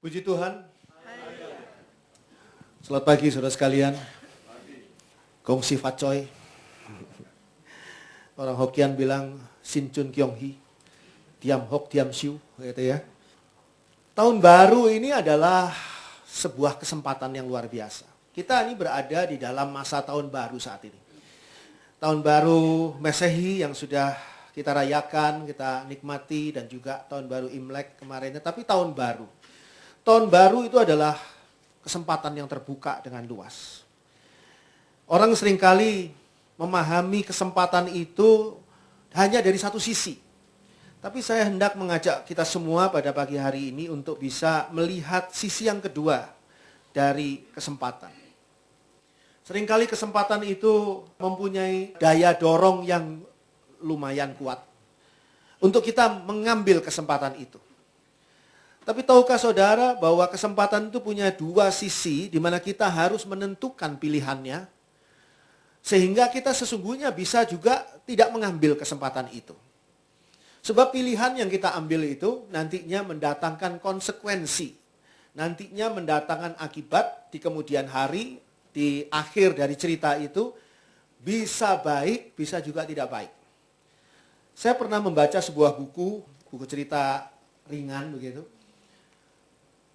Puji Tuhan. Selamat pagi saudara sekalian. Gong si fat choi. Orang Hokkien bilang Sin Chun Kyong Hee. Diam hok diam siu gitu ya. Tahun baru ini adalah sebuah kesempatan yang luar biasa. Kita ini berada di dalam masa tahun baru saat ini. Tahun baru Masehi yang sudah kita rayakan, kita nikmati, dan juga tahun baru Imlek kemarinnya. Tapi tahun baru. Tahun baru itu adalah kesempatan yang terbuka dengan luas. Orang seringkali memahami kesempatan itu hanya dari satu sisi. Tapi saya hendak mengajak kita semua pada pagi hari ini untuk bisa melihat sisi yang kedua dari kesempatan. Seringkali kesempatan itu mempunyai daya dorong yang lumayan kuat untuk kita mengambil kesempatan itu. Tapi tahukah saudara bahwa kesempatan itu punya dua sisi di mana kita harus menentukan pilihannya. Sehingga kita sesungguhnya bisa juga tidak mengambil kesempatan itu. Sebab pilihan yang kita ambil itu nantinya mendatangkan konsekuensi. Nantinya mendatangkan akibat di kemudian hari, di akhir dari cerita itu. Bisa baik, bisa juga tidak baik. Saya pernah membaca sebuah buku cerita ringan begitu.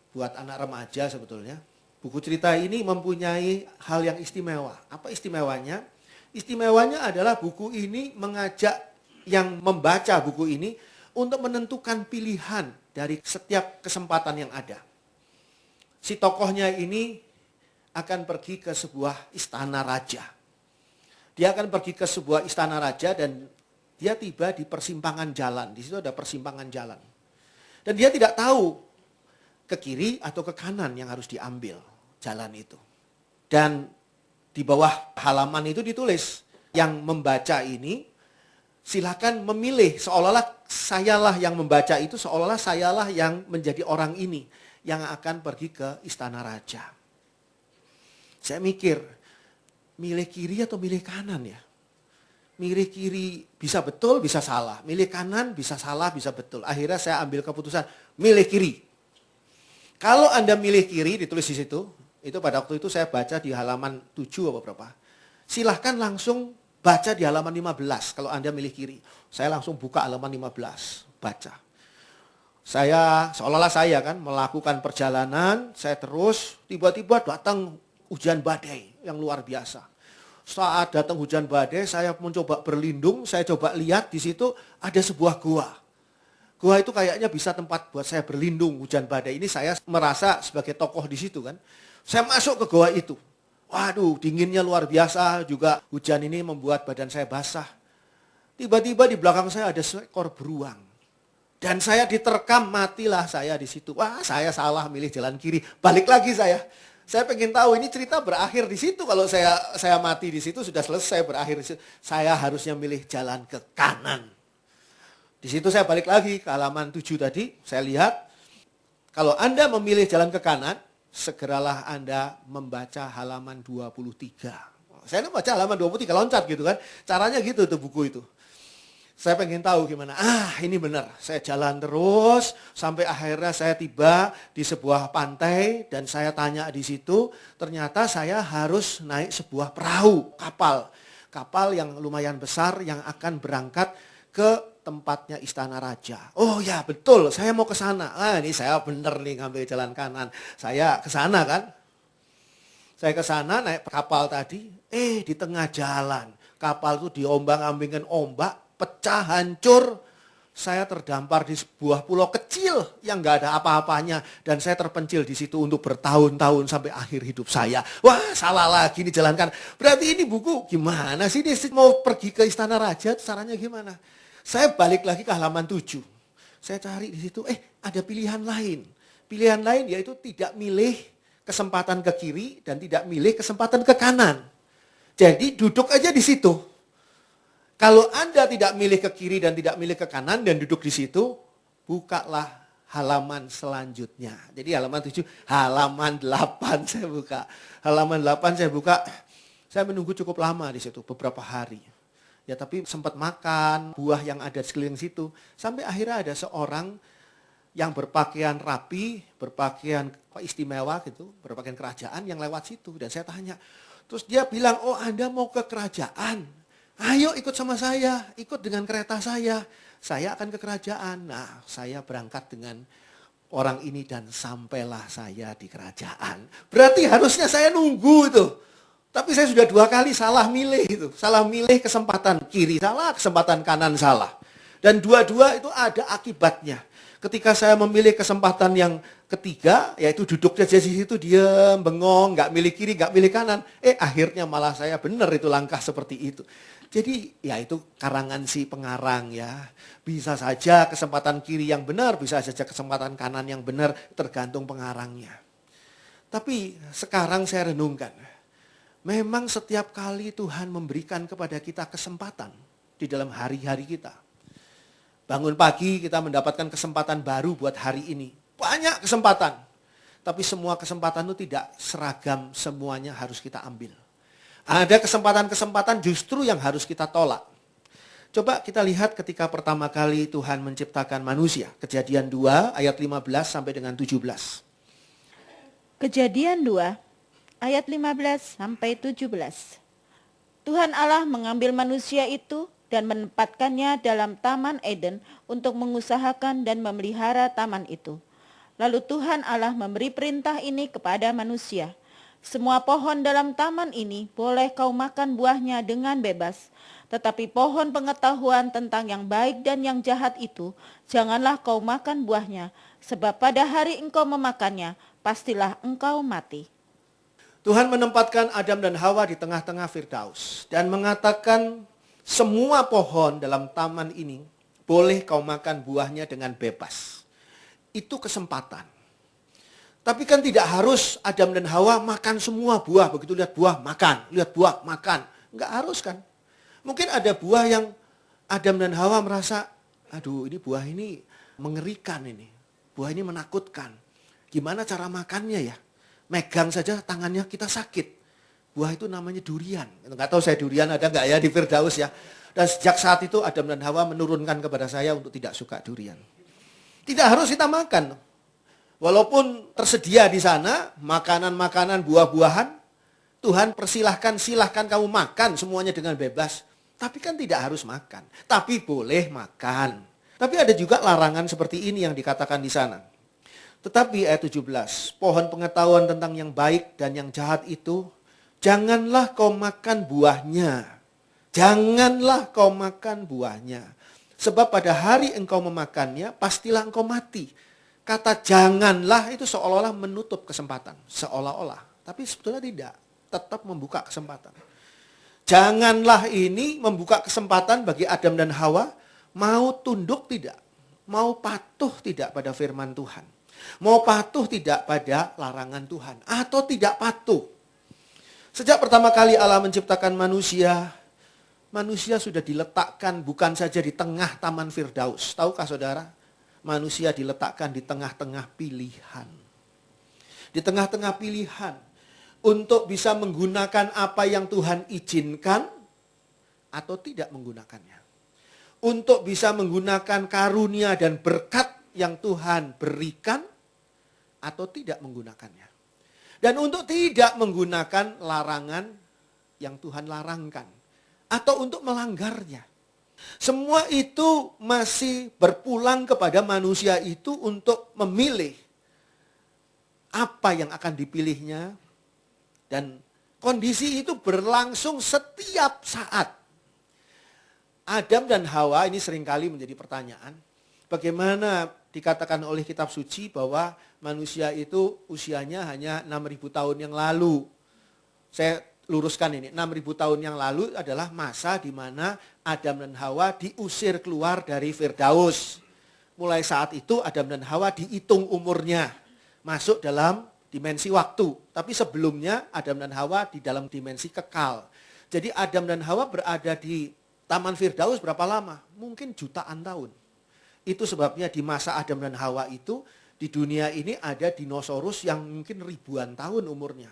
Buat anak remaja sebetulnya. Buku cerita ini mempunyai hal yang istimewa. Apa istimewanya? Istimewanya adalah buku ini mengajak yang membaca buku ini untuk menentukan pilihan dari setiap kesempatan yang ada. Si tokohnya ini akan pergi ke sebuah istana raja. Dia akan pergi ke sebuah istana raja dan dia tiba di persimpangan jalan. Di situ ada persimpangan jalan. Dan dia tidak tahu ke kiri atau ke kanan yang harus diambil jalan itu. Dan di bawah halaman itu ditulis, yang membaca ini silakan memilih, seolah-olah sayalah yang membaca itu, seolah-olah sayalah yang menjadi orang ini yang akan pergi ke istana raja. Saya mikir, milih kiri atau milih kanan ya? Milih kiri bisa betul, bisa salah. Milih kanan bisa salah, bisa betul. Akhirnya saya ambil keputusan, milih kiri. Kalau Anda milih kiri, ditulis di situ, itu pada waktu itu saya baca di halaman 7 apa berapa. Silahkan langsung baca di halaman 15 kalau Anda milih kiri. Saya langsung buka halaman 15, baca. Saya, seolah-olah saya kan melakukan perjalanan, saya terus, tiba-tiba datang hujan badai yang luar biasa. Saat datang hujan badai, saya mencoba berlindung, saya coba lihat di situ ada sebuah gua. Gua itu kayaknya bisa tempat buat saya berlindung hujan badai. Ini saya merasa sebagai tokoh di situ kan. Saya masuk ke gua itu. Waduh, dinginnya luar biasa. Juga hujan ini membuat badan saya basah. Tiba-tiba di belakang saya ada seekor beruang. Dan saya diterkam, matilah saya di situ. Wah, saya salah milih jalan kiri. Balik lagi saya. Saya pengen tahu ini cerita berakhir di situ. Kalau saya mati di situ sudah selesai, berakhir di situ. Saya harusnya milih jalan ke kanan. Di situ saya balik lagi ke halaman 7 tadi, saya lihat kalau Anda memilih jalan ke kanan, segeralah Anda membaca halaman 23. Saya baca halaman 23, loncat gitu kan. Caranya gitu tuh buku itu. Saya pengen tahu gimana, ini benar. Saya jalan terus sampai akhirnya saya tiba di sebuah pantai dan saya tanya di situ, ternyata saya harus naik sebuah perahu, kapal. Kapal yang lumayan besar yang akan berangkat ke tempatnya istana raja. Oh ya betul, saya mau ke sana. Ini saya bener nih ngambil jalan kanan. Saya ke sana kan. Saya ke sana naik kapal tadi. Di tengah jalan kapal itu diombang-ambingkan ombak, pecah hancur. Saya terdampar di sebuah pulau kecil yang nggak ada apa-apanya dan saya terpencil di situ untuk bertahun-tahun sampai akhir hidup saya. Wah, salah lagi nih jalan kanan. Berarti ini buku gimana sih? Dia mau pergi ke istana raja, caranya gimana? Saya balik lagi ke halaman 7. Saya cari di situ, ada pilihan lain. Pilihan lain yaitu tidak milih kesempatan ke kiri dan tidak milih kesempatan ke kanan. Jadi duduk aja di situ. Kalau Anda tidak milih ke kiri dan tidak milih ke kanan dan duduk di situ, bukalah halaman selanjutnya. Jadi halaman 7, halaman 8 saya buka. Halaman 8 saya buka, saya menunggu cukup lama di situ, beberapa hari. Ya tapi sempat makan buah yang ada di sekeliling situ. Sampai akhirnya ada seorang yang berpakaian rapi, berpakaian istimewa gitu, berpakaian kerajaan yang lewat situ. Dan saya tanya, terus dia bilang, oh Anda mau ke kerajaan? Ayo ikut sama saya, ikut dengan kereta saya akan ke kerajaan. Nah, saya berangkat dengan orang ini dan sampailah saya di kerajaan. Berarti harusnya saya nunggu itu. Tapi saya sudah 2 kali salah milih itu. Salah milih kesempatan kiri salah, kesempatan kanan salah. Dan dua-dua itu ada akibatnya. Ketika saya memilih kesempatan yang ketiga, yaitu duduk saja di situ, diam, bengong, nggak milih kiri, nggak milih kanan. Akhirnya malah saya benar itu langkah seperti itu. Jadi ya itu karangan si pengarang ya. Bisa saja kesempatan kiri yang benar, bisa saja kesempatan kanan yang benar, tergantung pengarangnya. Tapi sekarang saya renungkan, memang setiap kali Tuhan memberikan kepada kita kesempatan di dalam hari-hari kita. Bangun pagi kita mendapatkan kesempatan baru buat hari ini. Banyak kesempatan. Tapi semua kesempatan itu tidak seragam, semuanya harus kita ambil. Ada kesempatan-kesempatan justru yang harus kita tolak. Coba kita lihat ketika pertama kali Tuhan menciptakan manusia. Kejadian 2 ayat 15 sampai dengan 17. Kejadian 2 ayat 15 sampai 17. Tuhan Allah mengambil manusia itu dan menempatkannya dalam Taman Eden untuk mengusahakan dan memelihara taman itu. Lalu Tuhan Allah memberi perintah ini kepada manusia. Semua pohon dalam taman ini boleh kau makan buahnya dengan bebas. Tetapi pohon pengetahuan tentang yang baik dan yang jahat itu, janganlah kau makan buahnya. Sebab pada hari engkau memakannya, pastilah engkau mati. Tuhan menempatkan Adam dan Hawa di tengah-tengah Firdaus. Dan mengatakan, semua pohon dalam taman ini boleh kau makan buahnya dengan bebas. Itu kesempatan. Tapi kan tidak harus Adam dan Hawa makan semua buah. Begitu lihat buah, makan. Lihat buah, makan. Enggak harus kan. Mungkin ada buah yang Adam dan Hawa merasa, aduh ini buah ini mengerikan ini. Buah ini menakutkan. Gimana cara makannya ya? Megang saja tangannya kita sakit. Buah itu namanya durian. Enggak tahu saya durian ada enggak ya di Firdaus ya. Dan sejak saat itu Adam dan Hawa menurunkan kepada saya untuk tidak suka durian. Tidak harus kita makan. Walaupun tersedia di sana makanan-makanan buah-buahan, Tuhan silahkan kamu makan semuanya dengan bebas. Tapi kan tidak harus makan. Tapi boleh makan. Tapi ada juga larangan seperti ini yang dikatakan di sana. Tetapi ayat 17, pohon pengetahuan tentang yang baik dan yang jahat itu, janganlah kau makan buahnya. Janganlah kau makan buahnya. Sebab pada hari engkau memakannya, pastilah engkau mati. Kata janganlah itu seolah-olah menutup kesempatan. Seolah-olah. Tapi sebetulnya tidak. Tetap membuka kesempatan. Janganlah ini membuka kesempatan bagi Adam dan Hawa. Mau tunduk tidak. Mau patuh tidak pada firman Tuhan. Mau patuh tidak pada larangan Tuhan. Atau tidak patuh. Sejak pertama kali Allah menciptakan manusia, manusia sudah diletakkan bukan saja di tengah Taman Firdaus. Tahukah saudara? Manusia diletakkan di tengah-tengah pilihan. Di tengah-tengah pilihan. Untuk bisa menggunakan apa yang Tuhan izinkan atau tidak menggunakannya. Untuk bisa menggunakan karunia dan berkat yang Tuhan berikan atau tidak menggunakannya. Dan untuk tidak menggunakan larangan yang Tuhan larangkan. Atau untuk melanggarnya. Semua itu masih berpulang kepada manusia itu untuk memilih apa yang akan dipilihnya. Dan kondisi itu berlangsung setiap saat. Adam dan Hawa ini seringkali menjadi pertanyaan. Bagaimana dikatakan oleh kitab suci bahwa manusia itu usianya hanya 6.000 tahun yang lalu. Saya luruskan ini, 6.000 tahun yang lalu adalah masa di mana Adam dan Hawa diusir keluar dari Firdaus. Mulai saat itu Adam dan Hawa dihitung umurnya, masuk dalam dimensi waktu. Tapi sebelumnya Adam dan Hawa di dalam dimensi kekal. Jadi Adam dan Hawa berada di Taman Firdaus berapa lama? Mungkin jutaan tahun. Itu sebabnya di masa Adam dan Hawa itu di dunia ini ada dinosaurus yang mungkin ribuan tahun umurnya.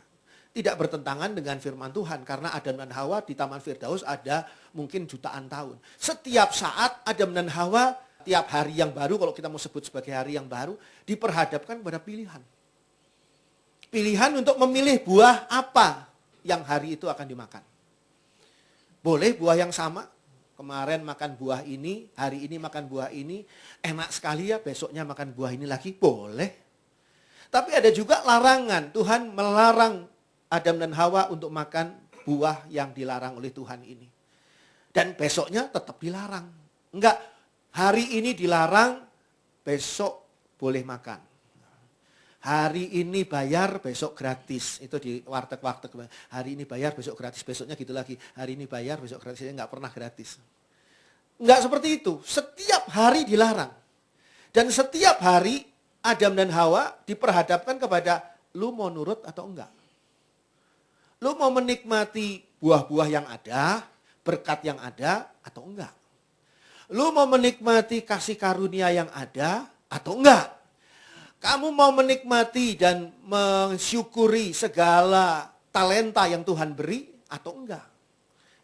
Tidak bertentangan dengan firman Tuhan. Karena Adam dan Hawa di Taman Firdaus ada mungkin jutaan tahun. Setiap saat Adam dan Hawa tiap hari yang baru, kalau kita mau sebut sebagai hari yang baru, diperhadapkan pada pilihan. Pilihan untuk memilih buah apa yang hari itu akan dimakan. Boleh buah yang sama, kemarin makan buah ini, hari ini makan buah ini, enak sekali ya, besoknya makan buah ini lagi, boleh. Tapi ada juga larangan, Tuhan melarang Adam dan Hawa untuk makan buah yang dilarang oleh Tuhan ini. Dan besoknya tetap dilarang. Enggak, hari ini dilarang, besok boleh makan. Hari ini bayar, besok gratis. Itu di warteg-warteg. Hari ini bayar, besok gratis. Besoknya gitu lagi. Hari ini bayar, besok gratis. Enggak pernah gratis. Enggak seperti itu. Setiap hari dilarang. Dan setiap hari Adam dan Hawa diperhadapkan kepada lu mau nurut atau enggak. Lu mau menikmati buah-buah yang ada, berkat yang ada atau enggak. Lu mau menikmati kasih karunia yang ada atau enggak? Kamu mau menikmati dan mensyukuri segala talenta yang Tuhan beri atau enggak?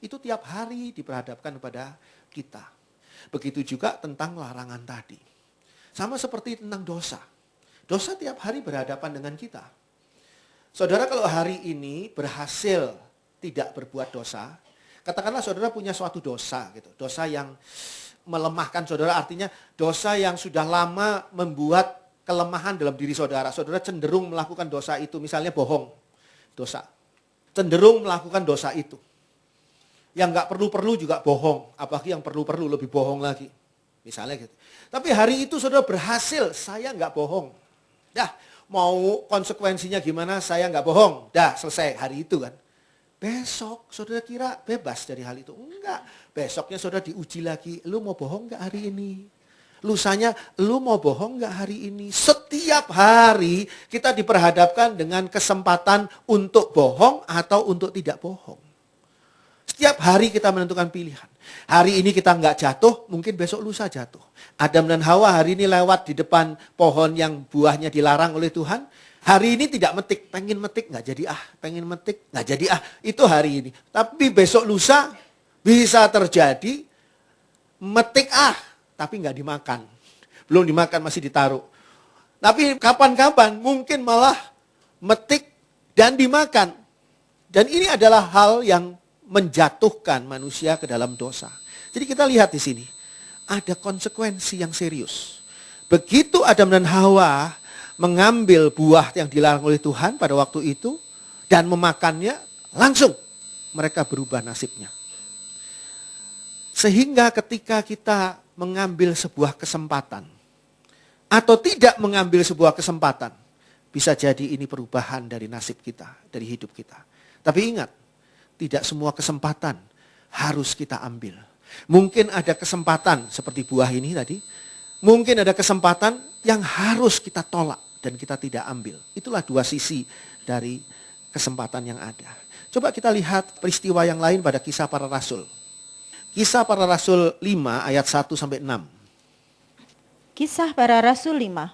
Itu tiap hari diperhadapkan kepada kita. Begitu juga tentang larangan tadi. Sama seperti tentang dosa. Dosa tiap hari berhadapan dengan kita. Saudara kalau hari ini berhasil tidak berbuat dosa, katakanlah saudara punya suatu dosa gitu. Dosa yang melemahkan saudara, artinya dosa yang sudah lama membuat kelemahan dalam diri saudara. Saudara cenderung melakukan dosa itu, misalnya bohong, dosa. Cenderung melakukan dosa itu. Yang gak perlu-perlu juga bohong, apalagi yang perlu-perlu lebih bohong lagi. Misalnya gitu. Tapi hari itu saudara berhasil, saya gak bohong. Dah, mau konsekuensinya gimana, saya gak bohong. Dah, selesai hari itu kan. Besok saudara kira bebas dari hal itu? Enggak. Besoknya saudara diuji lagi. Lu mau bohong enggak hari ini? Lusanya, lu mau bohong enggak hari ini? Setiap hari kita diperhadapkan dengan kesempatan untuk bohong atau untuk tidak bohong. Setiap hari kita menentukan pilihan. Hari ini kita enggak jatuh, mungkin besok lusa jatuh. Adam dan Hawa hari ini lewat di depan pohon yang buahnya dilarang oleh Tuhan. Hari ini tidak metik, pengen metik nggak jadi pengen metik nggak jadi itu hari ini. Tapi besok lusa bisa terjadi metik tapi nggak dimakan, belum dimakan masih ditaruh. Tapi kapan-kapan mungkin malah metik dan dimakan. Dan ini adalah hal yang menjatuhkan manusia ke dalam dosa. Jadi kita lihat di sini ada konsekuensi yang serius. Begitu Adam dan Hawa mengambil buah yang dilarang oleh Tuhan pada waktu itu dan memakannya, langsung mereka berubah nasibnya. Sehingga ketika kita mengambil sebuah kesempatan atau tidak mengambil sebuah kesempatan, bisa jadi ini perubahan dari nasib kita, dari hidup kita. Tapi ingat, tidak semua kesempatan harus kita ambil. Mungkin ada kesempatan seperti buah ini tadi, mungkin ada kesempatan yang harus kita tolak dan kita tidak ambil. Itulah dua sisi dari kesempatan yang ada. Coba kita lihat peristiwa yang lain pada Kisah Para Rasul. Kisah Para Rasul 5 ayat 1 sampai 6. Kisah Para Rasul 5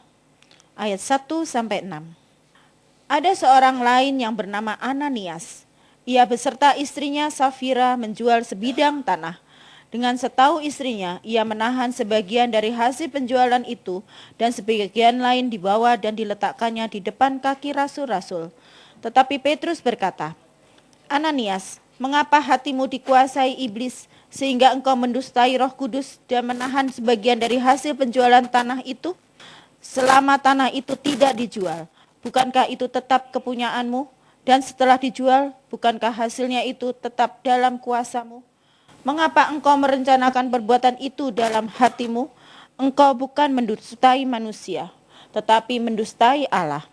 ayat 1 sampai 6. Ada seorang lain yang bernama Ananias. Ia beserta istrinya Safira menjual sebidang tanah. Dengan setahu istrinya, ia menahan sebagian dari hasil penjualan itu dan sebagian lain dibawa dan diletakkannya di depan kaki rasul-rasul. Tetapi Petrus berkata, Ananias, mengapa hatimu dikuasai iblis sehingga engkau mendustai Roh Kudus dan menahan sebagian dari hasil penjualan tanah itu? Selama tanah itu tidak dijual, bukankah itu tetap kepunyaanmu? Dan setelah dijual, bukankah hasilnya itu tetap dalam kuasamu? Mengapa engkau merencanakan perbuatan itu dalam hatimu? Engkau bukan mendustai manusia, tetapi mendustai Allah.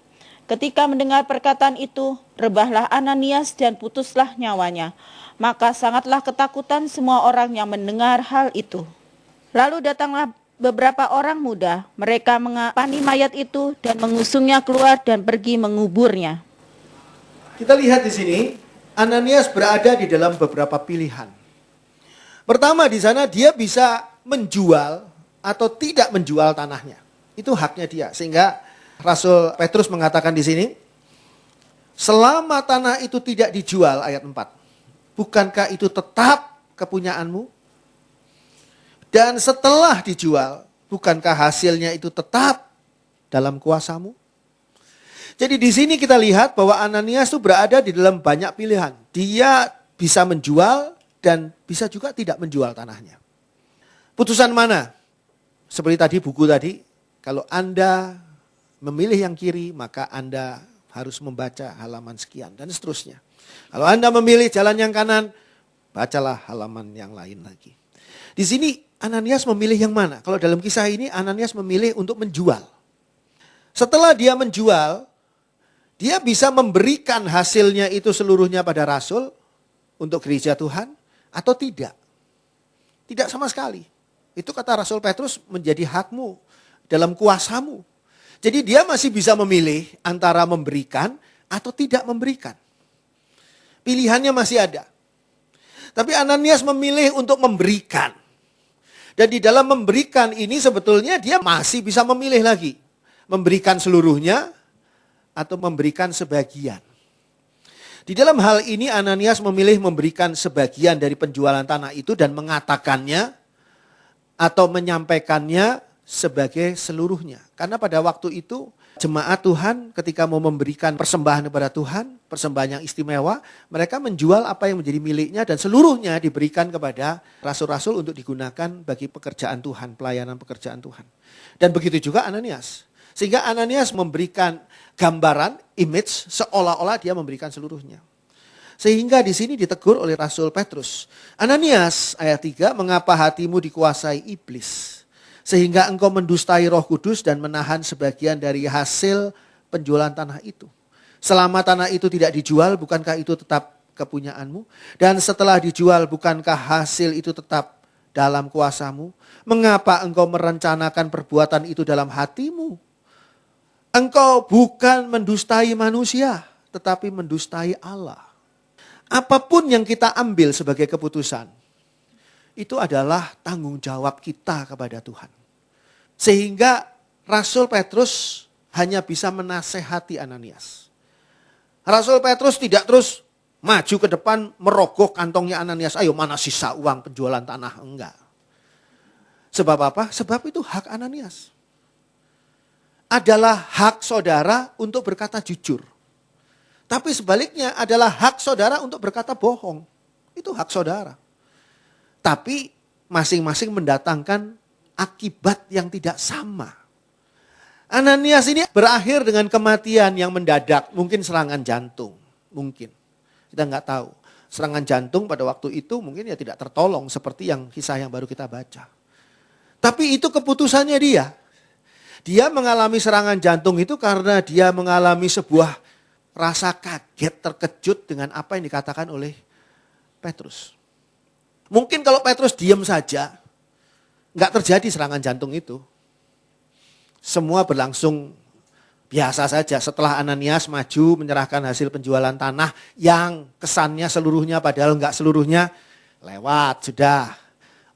Ketika mendengar perkataan itu, rebahlah Ananias dan putuslah nyawanya. Maka sangatlah ketakutan semua orang yang mendengar hal itu. Lalu datanglah beberapa orang muda, mereka mengapani mayat itu dan mengusungnya keluar dan pergi menguburnya. Kita lihat di sini, Ananias berada di dalam beberapa pilihan. Pertama di sana dia bisa menjual atau tidak menjual tanahnya. Itu haknya dia. Sehingga Rasul Petrus mengatakan di sini, selama tanah itu tidak dijual, ayat 4. Bukankah itu tetap kepunyaanmu? Dan setelah dijual, bukankah hasilnya itu tetap dalam kuasamu? Jadi di sini kita lihat bahwa Ananias itu berada di dalam banyak pilihan. Dia bisa menjual dan bisa juga tidak menjual tanahnya. Putusan mana? Seperti tadi buku tadi, kalau Anda memilih yang kiri, maka Anda harus membaca halaman sekian dan seterusnya. Kalau Anda memilih jalan yang kanan, bacalah halaman yang lain lagi. Di sini Ananias memilih yang mana? Kalau dalam kisah ini Ananias memilih untuk menjual. Setelah dia menjual, dia bisa memberikan hasilnya itu seluruhnya pada rasul untuk gereja Tuhan atau tidak. Tidak sama sekali. Itu kata Rasul Petrus menjadi hakmu dalam kuasamu. Jadi dia masih bisa memilih antara memberikan atau tidak memberikan. Pilihannya masih ada. Tapi Ananias memilih untuk memberikan. Dan di dalam memberikan ini sebetulnya dia masih bisa memilih lagi. Memberikan seluruhnya atau memberikan sebagian. Di dalam hal ini Ananias memilih memberikan sebagian dari penjualan tanah itu dan mengatakannya atau menyampaikannya sebagai seluruhnya. Karena pada waktu itu jemaat Tuhan ketika mau memberikan persembahan kepada Tuhan, persembahan yang istimewa, mereka menjual apa yang menjadi miliknya dan seluruhnya diberikan kepada rasul-rasul untuk digunakan bagi pekerjaan Tuhan, pelayanan pekerjaan Tuhan. Dan begitu juga Ananias. Sehingga Ananias memberikan gambaran, image, seolah-olah dia memberikan seluruhnya. Sehingga di sini ditegur oleh Rasul Petrus. Ananias, ayat 3, mengapa hatimu dikuasai iblis? Sehingga engkau mendustai Roh Kudus dan menahan sebagian dari hasil penjualan tanah itu. Selama tanah itu tidak dijual, bukankah itu tetap kepunyaanmu? Dan setelah dijual, bukankah hasil itu tetap dalam kuasamu? Mengapa engkau merencanakan perbuatan itu dalam hatimu? Engkau bukan mendustai manusia, tetapi mendustai Allah. Apapun yang kita ambil sebagai keputusan, itu adalah tanggung jawab kita kepada Tuhan. Sehingga Rasul Petrus hanya bisa menasehati Ananias. Rasul Petrus tidak terus maju ke depan merogoh kantongnya Ananias. Ayo mana sisa uang penjualan tanah? Enggak. Sebab apa? Sebab itu hak Ananias. Adalah hak saudara untuk berkata jujur. Tapi sebaliknya adalah hak saudara untuk berkata bohong. Itu hak saudara. Tapi masing-masing mendatangkan akibat yang tidak sama. Ananias ini berakhir dengan kematian yang mendadak. Mungkin serangan jantung. Mungkin. Kita nggak tahu. Serangan jantung pada waktu itu mungkin ya tidak tertolong. Seperti yang kisah yang baru kita baca. Tapi itu keputusannya dia. Dia mengalami serangan jantung itu karena dia mengalami sebuah rasa kaget, terkejut dengan apa yang dikatakan oleh Petrus. Mungkin kalau Petrus diam saja, nggak terjadi serangan jantung itu. Semua berlangsung biasa saja. Setelah Ananias maju menyerahkan hasil penjualan tanah yang kesannya seluruhnya padahal nggak seluruhnya, lewat sudah.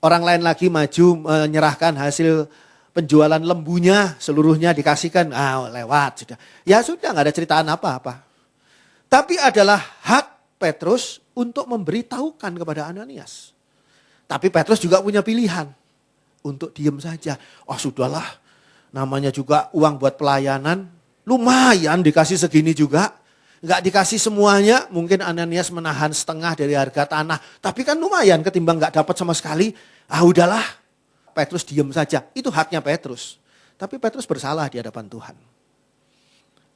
Orang lain lagi maju menyerahkan hasil penjualan lembunya seluruhnya dikasihkan, lewat sudah. Ya sudah, nggak ada ceritaan apa-apa. Tapi adalah hak Petrus untuk memberitahukan kepada Ananias. Tapi Petrus juga punya pilihan untuk diam saja. Oh sudahlah, namanya juga uang buat pelayanan, lumayan dikasih segini juga. Nggak dikasih semuanya, mungkin Ananias menahan setengah dari harga tanah. Tapi kan lumayan ketimbang nggak dapat sama sekali. Udahlah. Petrus diam saja, itu haknya Petrus. Tapi Petrus bersalah di hadapan Tuhan.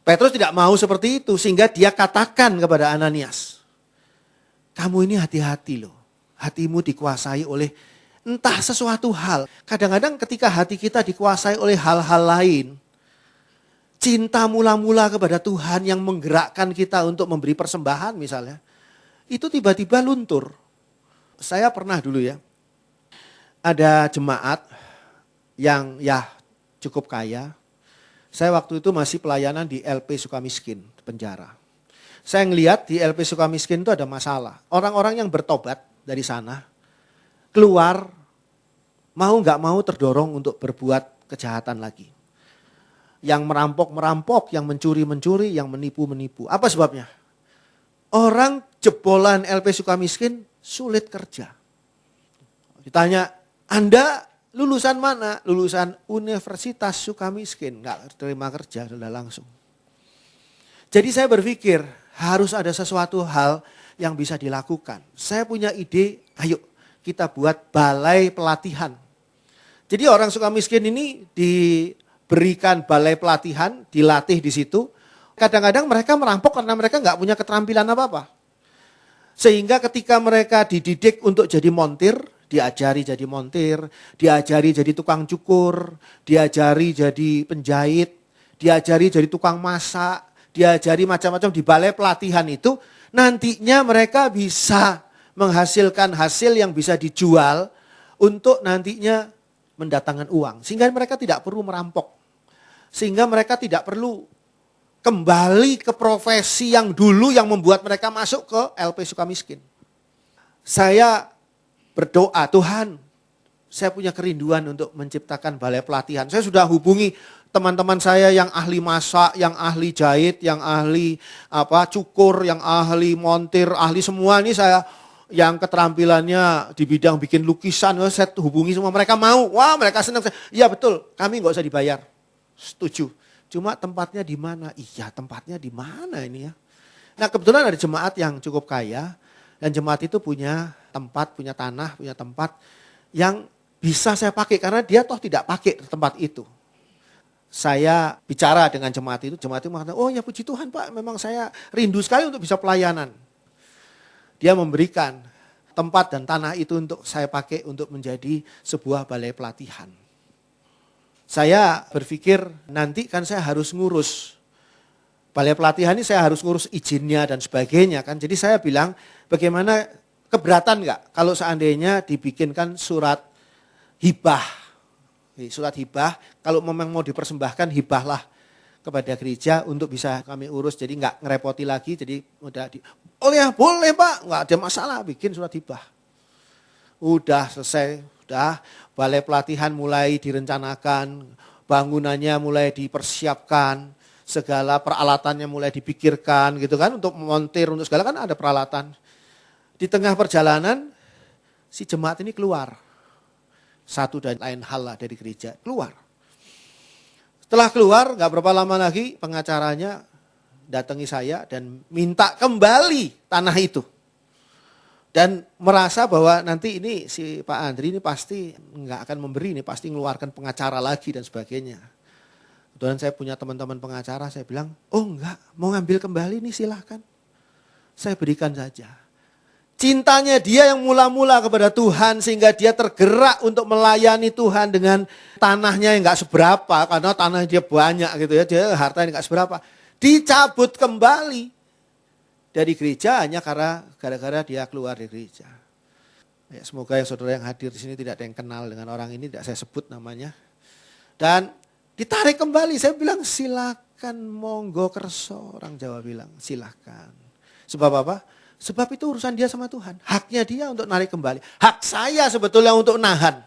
Petrus tidak mau seperti itu sehingga dia katakan kepada Ananias, kamu ini hati-hati loh, hatimu dikuasai oleh entah sesuatu hal. Kadang-kadang ketika hati kita dikuasai oleh hal-hal lain, cinta mula-mula kepada Tuhan yang menggerakkan kita untuk memberi persembahan misalnya, itu tiba-tiba luntur. Saya pernah dulu ya, ada jemaat yang cukup kaya. Saya waktu itu masih pelayanan di LP Sukamiskin, penjara. Saya ngelihat di LP Sukamiskin itu ada masalah. Orang-orang yang bertobat dari sana, keluar, mau nggak mau terdorong untuk berbuat kejahatan lagi. Yang merampok-merampok, yang mencuri-mencuri, yang menipu-menipu. Apa sebabnya? Orang jebolan LP Sukamiskin sulit kerja. Ditanya, Anda lulusan mana? Lulusan Universitas Sukamiskin, nggak terima kerja, sudah langsung. Jadi saya berpikir harus ada sesuatu hal yang bisa dilakukan. Saya punya ide, ayo kita buat balai pelatihan. Jadi orang Sukamiskin ini diberikan balai pelatihan, dilatih di situ. Kadang-kadang mereka merampok karena mereka nggak punya keterampilan apa-apa. Sehingga ketika mereka dididik untuk jadi montir, diajari jadi montir, diajari jadi tukang cukur, diajari jadi penjahit, diajari jadi tukang masak, diajari macam-macam di balai pelatihan itu, nantinya mereka bisa menghasilkan hasil yang bisa dijual untuk nantinya mendatangkan uang. Sehingga mereka tidak perlu merampok. Sehingga mereka tidak perlu kembali ke profesi yang dulu yang membuat mereka masuk ke LP Sukamiskin. Saya berdoa, Tuhan, saya punya kerinduan untuk menciptakan balai pelatihan. Saya sudah hubungi teman-teman saya yang ahli masak, yang ahli jahit, yang ahli cukur, yang ahli montir, ahli semua ini saya yang keterampilannya di bidang bikin lukisan, saya hubungi semua, mereka mau. Wah, mereka senang. Iya betul, kami nggak usah dibayar. Setuju. Cuma tempatnya di mana? Iya, tempatnya di mana ini ya? Nah, kebetulan ada jemaat yang cukup kaya dan jemaat itu punya tempat, punya tanah, punya tempat yang bisa saya pakai karena dia toh tidak pakai tempat itu. Saya bicara dengan jemaat itu mengatakan, oh ya puji Tuhan Pak, memang saya rindu sekali untuk bisa pelayanan. Dia memberikan tempat dan tanah itu untuk saya pakai untuk menjadi sebuah balai pelatihan. Saya berpikir nanti kan saya harus ngurus. Balai pelatihan ini saya harus ngurus izinnya dan sebagainya kan. Jadi saya bilang bagaimana keberatan enggak kalau seandainya dibikinkan surat hibah. Surat hibah, kalau memang mau dipersembahkan hibahlah kepada gereja untuk bisa kami urus. Jadi enggak ngerepoti lagi, jadi udah oh ya boleh Pak, enggak ada masalah bikin surat hibah. Udah selesai, udah balai pelatihan mulai direncanakan, bangunannya mulai dipersiapkan, segala peralatannya mulai dipikirkan gitu kan, untuk montir, untuk segala kan ada peralatan. Di tengah perjalanan si jemaat ini keluar. Satu dan lain hal lah dari gereja, keluar. Setelah keluar gak berapa lama lagi pengacaranya datangi saya dan minta kembali tanah itu. Dan merasa bahwa nanti ini si Pak Andri ini pasti gak akan memberi, ini pasti mengeluarkan pengacara lagi dan sebagainya. Kemudian saya punya teman-teman pengacara, saya bilang, oh enggak, mau ngambil kembali nih silahkan. Saya berikan saja. Cintanya dia yang mula-mula kepada Tuhan sehingga dia tergerak untuk melayani Tuhan dengan tanahnya yang gak seberapa. Karena tanah dia banyak gitu ya, dia hartanya gak seberapa. Dicabut kembali dari gereja hanya gara-gara dia keluar dari gereja. Ya, semoga yang saudara yang hadir di sini tidak ada yang kenal dengan orang ini, tidak saya sebut namanya. Dan ditarik kembali, saya bilang silakan monggo kerso, orang Jawa bilang silakan. Sebab apa? Sebab itu urusan dia sama Tuhan. Haknya dia untuk narik kembali. Hak saya sebetulnya untuk nahan.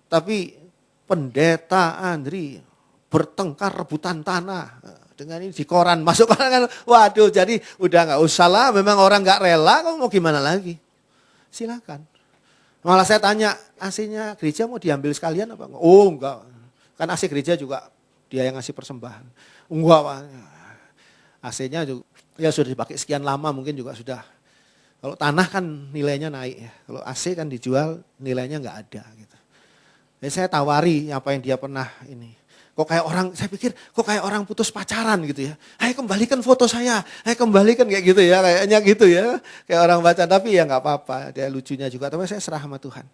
Tapi pendeta Andri bertengkar rebutan tanah. Dengan ini di koran, masuk koran kan. Waduh, jadi udah gak usah lah. Memang orang gak rela, kamu mau gimana lagi? Silakan. Malah saya tanya, AC-nya gereja mau diambil sekalian apa? Oh enggak. Kan AC gereja juga dia yang ngasih persembahan. Enggak Pak. AC-nya juga ya sudah dipakai sekian lama mungkin juga sudah. Kalau tanah kan nilainya naik ya. Kalau AC kan dijual nilainya nggak ada gitu. Jadi saya tawari apa yang dia pernah ini. Kok kayak orang, saya pikir kok kayak orang putus pacaran gitu ya. Ayo kembalikan foto saya, ayo kembalikan kayak gitu ya. Kayaknya gitu ya. Kayak orang baca tapi ya nggak apa-apa. Dia lucunya juga. Tapi saya serah sama Tuhan.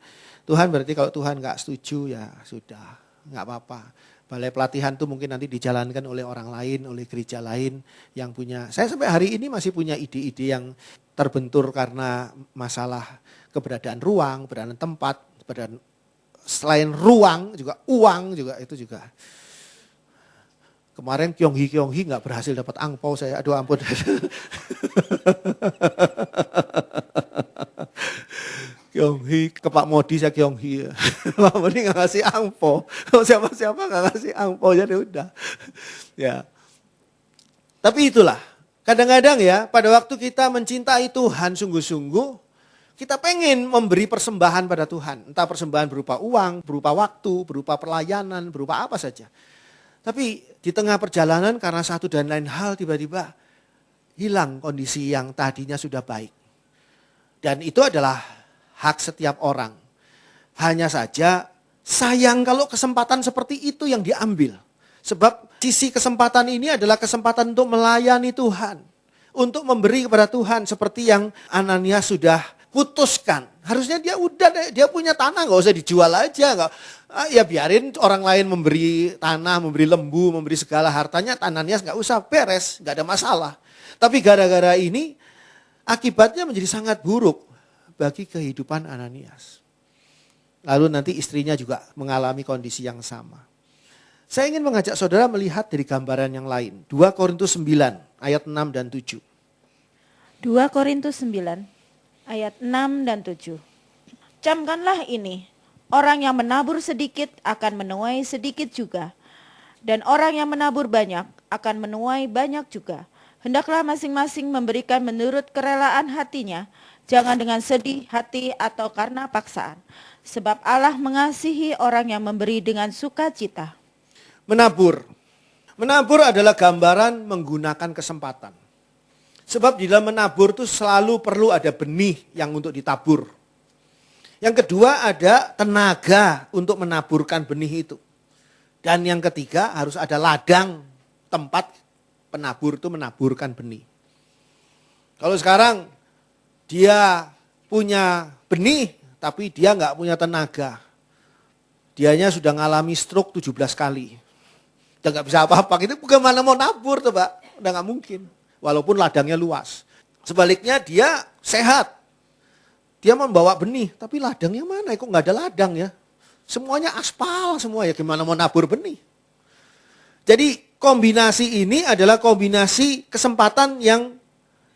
Tuhan berarti kalau Tuhan nggak setuju ya sudah. Nggak apa-apa. Balai pelatihan itu mungkin nanti dijalankan oleh orang lain, oleh gereja lain yang punya. Saya sampai hari ini masih punya ide-ide yang terbentur karena masalah keberadaan ruang, keberadaan tempat, keberadaan selain ruang juga uang juga itu juga. Kemarin Kyonghi nggak berhasil dapat angpau saya, aduh ampun. Kyonghi ke Pak Modi saya Kyonghi. Pak Modi nggak ngasih angpo. Siapa-siapa nggak ngasih angpo jadi udah. Ya. Tapi itulah. Kadang-kadang ya pada waktu kita mencintai Tuhan sungguh-sungguh. Kita pengen memberi persembahan pada Tuhan. Entah persembahan berupa uang, berupa waktu, berupa pelayanan, berupa apa saja. Tapi di tengah perjalanan karena satu dan lain hal tiba-tiba hilang kondisi yang tadinya sudah baik. Dan itu adalah hak setiap orang. Hanya saja sayang kalau kesempatan seperti itu yang diambil. Sebab sisi kesempatan ini adalah kesempatan untuk melayani Tuhan. Untuk memberi kepada Tuhan seperti yang Ananias sudah putuskan. Harusnya dia punya tanah, gak usah dijual aja. Ya biarin orang lain memberi tanah, memberi lembu, memberi segala hartanya. Ananias gak usah, beres, gak ada masalah. Tapi gara-gara ini akibatnya menjadi sangat buruk bagi kehidupan Ananias. Lalu nanti istrinya juga mengalami kondisi yang sama. Saya ingin mengajak saudara melihat dari gambaran yang lain. 2 Korintus 9 ayat 6 dan 7. 2 Korintus 9 ayat 6 dan 7. Camkanlah ini, orang yang menabur sedikit akan menuai sedikit juga. Dan orang yang menabur banyak akan menuai banyak juga. Hendaklah masing-masing memberikan menurut kerelaan hatinya, jangan dengan sedih hati atau karena paksaan. Sebab Allah mengasihi orang yang memberi dengan sukacita. Menabur. Menabur adalah gambaran menggunakan kesempatan. Sebab di dalam menabur itu selalu perlu ada benih yang untuk ditabur. Yang kedua ada tenaga untuk menaburkan benih itu. Dan yang ketiga harus ada ladang tempat penabur itu menaburkan benih. Kalau sekarang dia punya benih tapi dia nggak punya tenaga. Dianya sudah ngalami stroke 17 kali. Udah nggak bisa apa-apa. Itu bagaimana mau nabur tuh Pak? Udah nggak mungkin. Walaupun ladangnya luas. Sebaliknya dia sehat. Dia membawa benih. Tapi ladangnya mana? Kok nggak ada ladang ya? Semuanya aspal semua ya. Gimana mau nabur benih? Jadi kombinasi ini adalah kombinasi kesempatan yang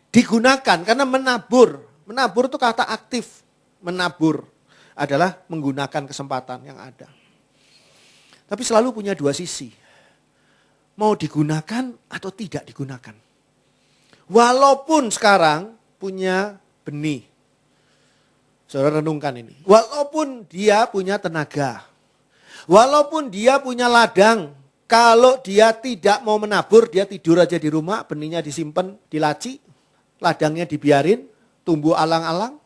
digunakan. Karena menabur. Menabur itu kata aktif. Menabur adalah menggunakan kesempatan yang ada. Tapi selalu punya dua sisi. Mau digunakan atau tidak digunakan. Walaupun sekarang punya benih. Saudara renungkan ini. Walaupun dia punya tenaga. Walaupun dia punya ladang. Kalau dia tidak mau menabur, dia tidur aja di rumah. Benihnya disimpan di laci. Ladangnya dibiarin. Tumbuh alang-alang.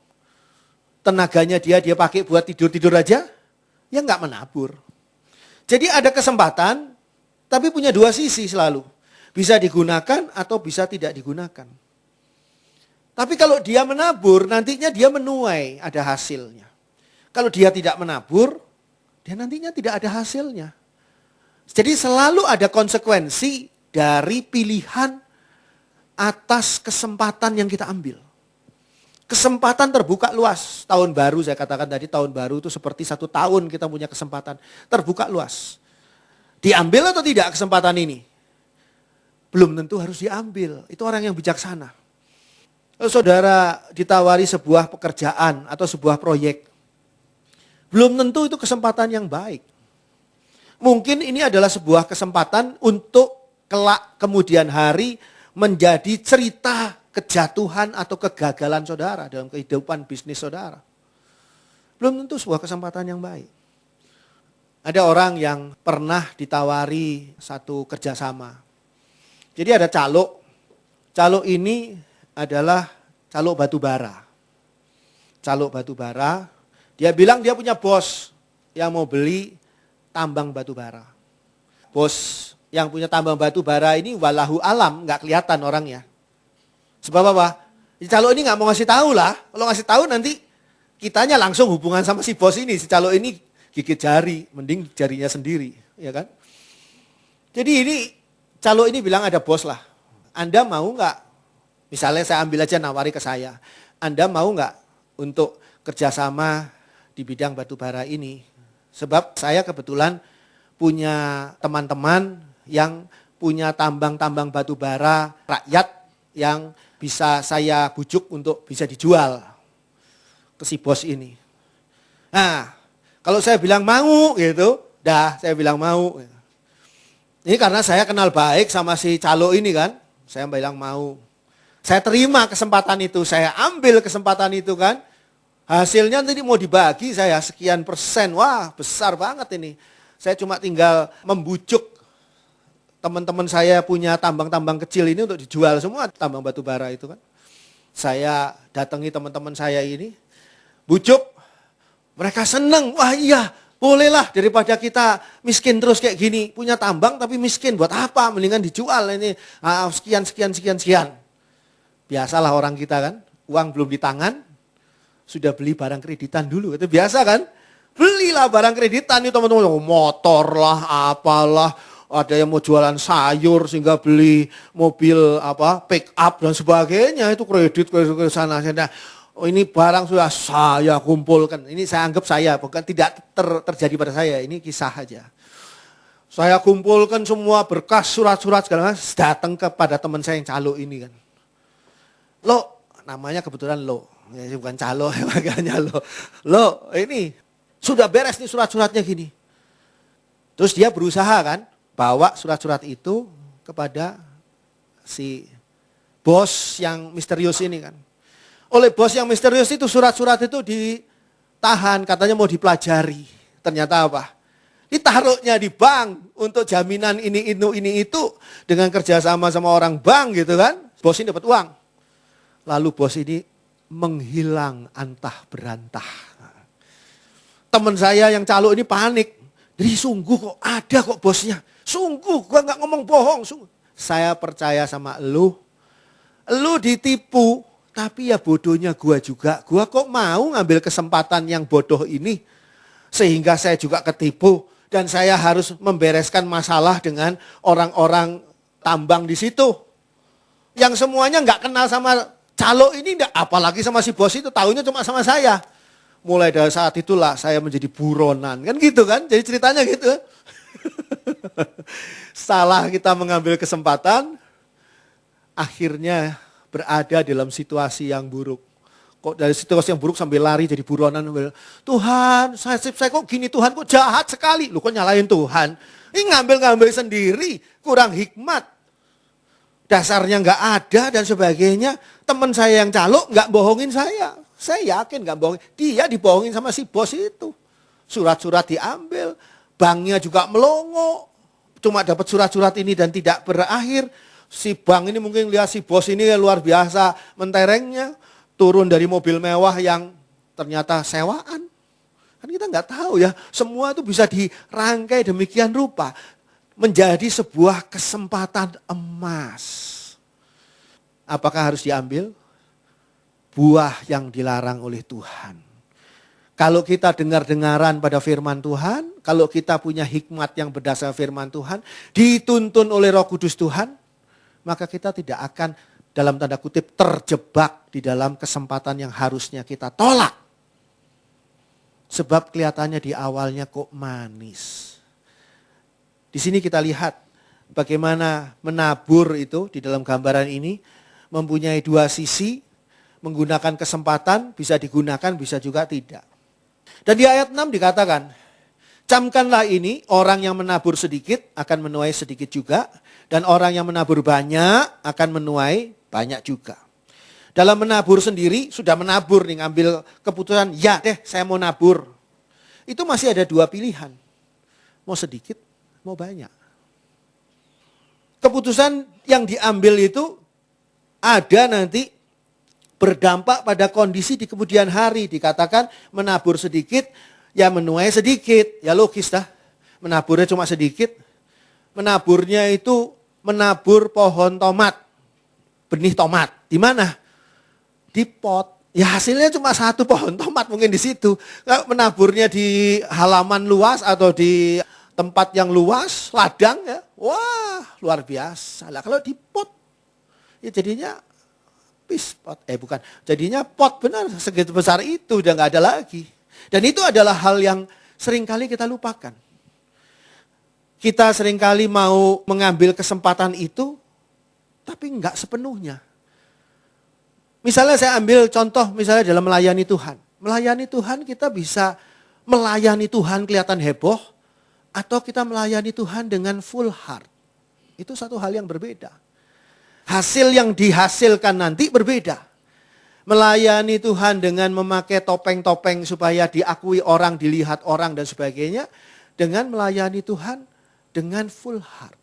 Tenaganya dia pakai buat tidur-tidur aja. Ya enggak menabur. Jadi ada kesempatan. Tapi punya dua sisi selalu. Bisa digunakan atau bisa tidak digunakan. Tapi kalau dia menabur, nantinya dia menuai, ada hasilnya. Kalau dia tidak menabur, dia nantinya tidak ada hasilnya. Jadi selalu ada konsekuensi dari pilihan atas kesempatan yang kita ambil. Kesempatan terbuka luas. Tahun baru saya katakan tadi, tahun baru itu seperti 1 tahun kita punya kesempatan. Terbuka luas. Diambil atau tidak kesempatan ini? Belum tentu harus diambil. Itu orang yang bijaksana. Kalau saudara ditawari sebuah pekerjaan atau sebuah proyek, belum tentu itu kesempatan yang baik. Mungkin ini adalah sebuah kesempatan untuk kelak kemudian hari menjadi cerita kejatuhan atau kegagalan saudara dalam kehidupan bisnis saudara. Belum tentu sebuah kesempatan yang baik. Ada orang yang pernah ditawari satu kerjasama. Jadi ada calo. Calo ini adalah calo batu bara. Calo batu bara. Dia bilang dia punya bos yang mau beli tambang batu bara. Bos yang punya tambang batu bara ini walahu alam, nggak kelihatan orangnya. Sebab apa? Calo ini nggak mau ngasih tahu lah. Kalau ngasih tahu nanti kitanya langsung hubungan sama si bos ini. Si calo ini gigit jari, mending jarinya sendiri, ya kan? Jadi ini calo ini bilang ada bos lah. Anda mau nggak? Misalnya saya ambil aja nawari ke saya. Anda mau nggak untuk kerjasama di bidang batu bara ini? Sebab saya kebetulan punya teman-teman yang punya tambang-tambang batu bara rakyat yang bisa saya bujuk untuk bisa dijual ke si bos ini. Nah, kalau saya bilang mau gitu, saya bilang mau. Ini karena saya kenal baik sama si calo ini kan, saya bilang mau. Saya terima kesempatan itu, saya ambil kesempatan itu kan. Hasilnya nanti mau dibagi saya sekian persen. Wah, besar banget ini. Saya cuma tinggal membujuk teman-teman saya punya tambang-tambang kecil ini untuk dijual semua, tambang batu bara itu kan. Saya datangi teman-teman saya ini, bujuk, mereka seneng. Wah iya, bolehlah daripada kita miskin terus kayak gini. Punya tambang tapi miskin, buat apa? Mendingan dijual ini. Sekian. Biasalah orang kita kan, uang belum di tangan, sudah beli barang kreditan dulu. Itu biasa kan? Belilah barang kreditan itu teman-teman, motor lah, apalah. Ada yang mau jualan sayur sehingga beli mobil pick up dan sebagainya. Itu kredit ke sana. Oh, ini barang sudah saya kumpulkan. Ini saya anggap saya, bukan tidak terjadi pada saya. Ini kisah aja. Saya kumpulkan semua berkas, surat-surat segala macam, datang kepada teman saya yang calo ini kan. Lo, namanya kebetulan Lo, ya, bukan calo, makanya Lo, ini sudah beres nih surat-suratnya gini. Terus dia berusaha kan, bawa surat-surat itu kepada si bos yang misterius ini kan. Oleh bos yang misterius itu surat-surat itu ditahan, katanya mau dipelajari. Ternyata apa? Ditaruhnya di bank untuk jaminan ini itu dengan kerjasama sama orang bank gitu kan. Bos ini dapat uang. Lalu bos ini menghilang antah berantah. Teman saya yang calo ini panik. Jadi sungguh kok ada kok bosnya. Sungguh gua gak ngomong bohong. Sungguh. Saya percaya sama lu. Lu ditipu. Tapi ya bodohnya gua juga. Gua kok mau ngambil kesempatan yang bodoh ini. Sehingga saya juga ketipu. Dan saya harus membereskan masalah dengan orang-orang tambang di situ. Yang semuanya gak kenal sama calo ini, apalagi sama si bos itu, tahunya cuma sama saya. Mulai dari saat itulah saya menjadi buronan, kan gitu kan? Jadi ceritanya gitu. Salah kita mengambil kesempatan, akhirnya berada dalam situasi yang buruk. Kok dari situasi yang buruk sambil lari jadi buronan. Tuhan, saya kok gini, Tuhan kok jahat sekali. Lu kok nyalain Tuhan? Ini ngambil-ngambil sendiri, kurang hikmat. Dasarnya nggak ada dan sebagainya. Teman saya yang calo nggak bohongin saya. Saya yakin nggak bohongin. Dia dibohongin sama si bos itu. Surat-surat diambil. Banknya juga melongo. Cuma dapat surat-surat ini dan tidak berakhir. Si bank ini mungkin lihat si bos ini luar biasa menterengnya. Turun dari mobil mewah yang ternyata sewaan. Kan kita nggak tahu ya. Semua itu bisa dirangkai demikian rupa. Menjadi sebuah kesempatan emas. Apakah harus diambil? Buah yang dilarang oleh Tuhan. Kalau kita dengar-dengaran pada firman Tuhan, kalau kita punya hikmat yang berdasar firman Tuhan, dituntun oleh Roh Kudus Tuhan, maka kita tidak akan dalam tanda kutip terjebak di dalam kesempatan yang harusnya kita tolak. Sebab kelihatannya di awalnya kok manis. Di sini kita lihat bagaimana menabur itu di dalam gambaran ini mempunyai dua sisi, menggunakan kesempatan bisa digunakan bisa juga tidak. Dan di ayat 6 dikatakan, camkanlah ini orang yang menabur sedikit akan menuai sedikit juga dan orang yang menabur banyak akan menuai banyak juga. Dalam menabur sendiri sudah menabur nih ngambil keputusan, ya deh saya mau nabur. Itu masih ada dua pilihan, mau sedikit mau banyak. Keputusan yang diambil itu ada nanti berdampak pada kondisi di kemudian hari. Dikatakan menabur sedikit, ya menuai sedikit. Ya logis dah, menaburnya cuma sedikit. Menaburnya itu menabur pohon tomat, benih tomat. Di mana? Di pot. Ya hasilnya cuma satu pohon tomat mungkin di situ. Menaburnya di halaman luas atau di tempat yang luas, ladang ya, wah luar biasa. Lah kalau di pot, ya jadinya pot, jadinya pot benar segitu besar itu udah nggak ada lagi. Dan itu adalah hal yang seringkali kita lupakan. Kita seringkali mau mengambil kesempatan itu, tapi nggak sepenuhnya. Misalnya saya ambil contoh misalnya dalam melayani Tuhan. Melayani Tuhan kita bisa melayani Tuhan kelihatan heboh, atau kita melayani Tuhan dengan full heart. Itu satu hal yang berbeda. Hasil yang dihasilkan nanti berbeda. melayani Tuhan dengan memakai topeng-topeng supaya diakui orang, dilihat orang dan sebagainya, dengan melayani Tuhan dengan full heart.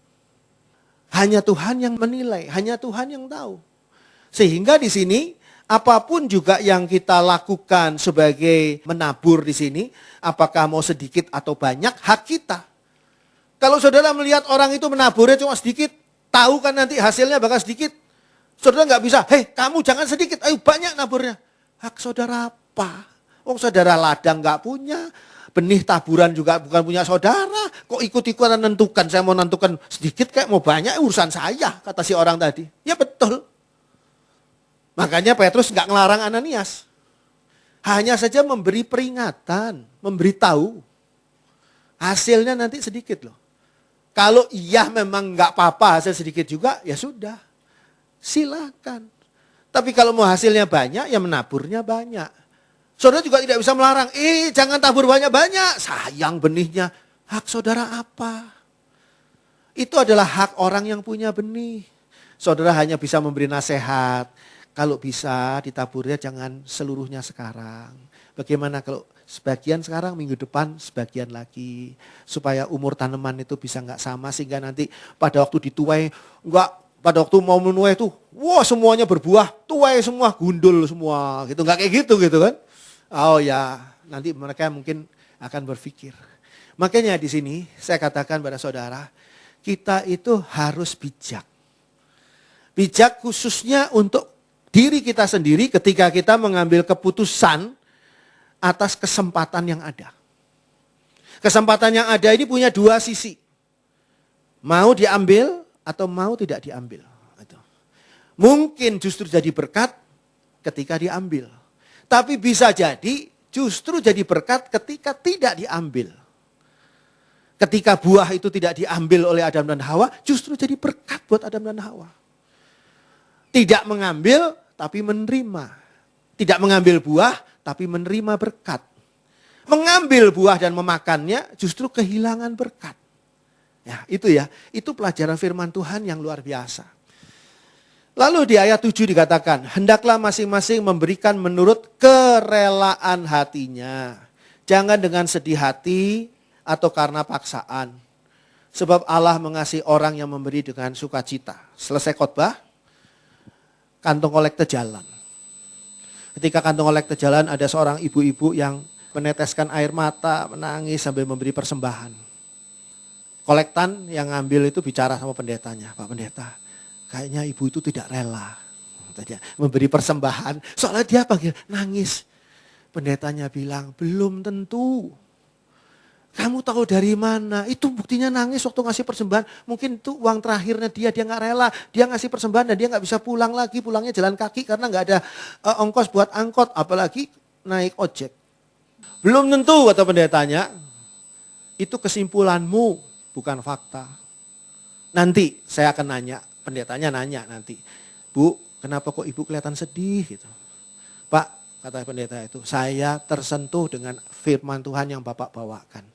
Hanya Tuhan yang menilai, hanya Tuhan yang tahu. Sehingga di sini apapun juga yang kita lakukan sebagai menabur di sini, apakah mau sedikit atau banyak, hak kita. Kalau saudara melihat orang itu menaburnya cuma sedikit, tahu kan nanti hasilnya bakal sedikit. Saudara nggak bisa, hei kamu jangan sedikit, ayo banyak naburnya. Hak saudara apa? Oh saudara ladang nggak punya, benih taburan juga bukan punya saudara. Kok ikut-ikutan menentukan, saya mau menentukan sedikit kayak mau banyak, urusan saya, kata si orang tadi. Ya betul. Makanya Petrus nggak ngelarang Ananias. Hanya saja memberi peringatan, memberitahu. Hasilnya nanti sedikit loh. Kalau iya memang nggak apa-apa hasil sedikit juga, ya sudah. Silakan. Tapi kalau mau hasilnya banyak, ya menaburnya banyak. Saudara juga tidak bisa melarang, jangan tabur banyak-banyak. Sayang benihnya. Hak saudara apa? Itu adalah hak orang yang punya benih. Saudara hanya bisa memberi nasihat. Kalau bisa ditaburnya jangan seluruhnya sekarang. Bagaimana kalau sebagian sekarang, minggu depan sebagian lagi. Supaya umur tanaman itu bisa nggak sama sehingga nanti pada waktu dituai pada waktu mau menuai itu, wah semuanya berbuah, tuai semua, gundul semua, gitu. Nggak kayak gitu kan? Oh ya, nanti mereka mungkin akan berpikir. Makanya di sini saya katakan pada saudara, kita itu harus bijak. Bijak khususnya untuk diri kita sendiri ketika kita mengambil keputusan atas kesempatan yang ada. Kesempatan yang ada ini punya dua sisi. Mau diambil atau mau tidak diambil. Mungkin justru jadi berkat ketika diambil. Tapi bisa jadi justru jadi berkat ketika tidak diambil. Ketika buah itu tidak diambil oleh Adam dan Hawa, justru jadi berkat buat Adam dan Hawa. Tidak mengambil tapi menerima. Tidak mengambil buah tapi menerima berkat. Mengambil buah dan memakannya justru kehilangan berkat. Ya, itu pelajaran firman Tuhan yang luar biasa. Lalu di ayat 7 dikatakan, hendaklah masing-masing memberikan menurut kerelaan hatinya. Jangan dengan sedih hati atau karena paksaan. Sebab Allah mengasihi orang yang memberi dengan sukacita. Selesai khotbah, kantong kolekte jalan. Ketika kantong kolekte jalan ada seorang ibu-ibu yang meneteskan air mata, menangis sambil memberi persembahan. Kolektan yang ngambil itu bicara sama pendetanya. Pak pendeta, kayaknya ibu itu tidak rela memberi persembahan. Soalnya dia panggil nangis. Pendetanya bilang, belum tentu. Kamu tahu dari mana? Itu buktinya nangis waktu ngasih persembahan. Mungkin itu uang terakhirnya dia nggak rela. Dia ngasih persembahan dan dia nggak bisa pulang lagi. Pulangnya jalan kaki karena nggak ada ongkos buat angkot. Apalagi naik ojek. Belum tentu kata pendetanya. Itu kesimpulanmu. Bukan fakta. Nanti saya akan nanya, pendetanya nanya nanti. Bu, kenapa kok ibu kelihatan sedih gitu. Pak, kata pendeta itu, saya tersentuh dengan firman Tuhan yang Bapak bawakan.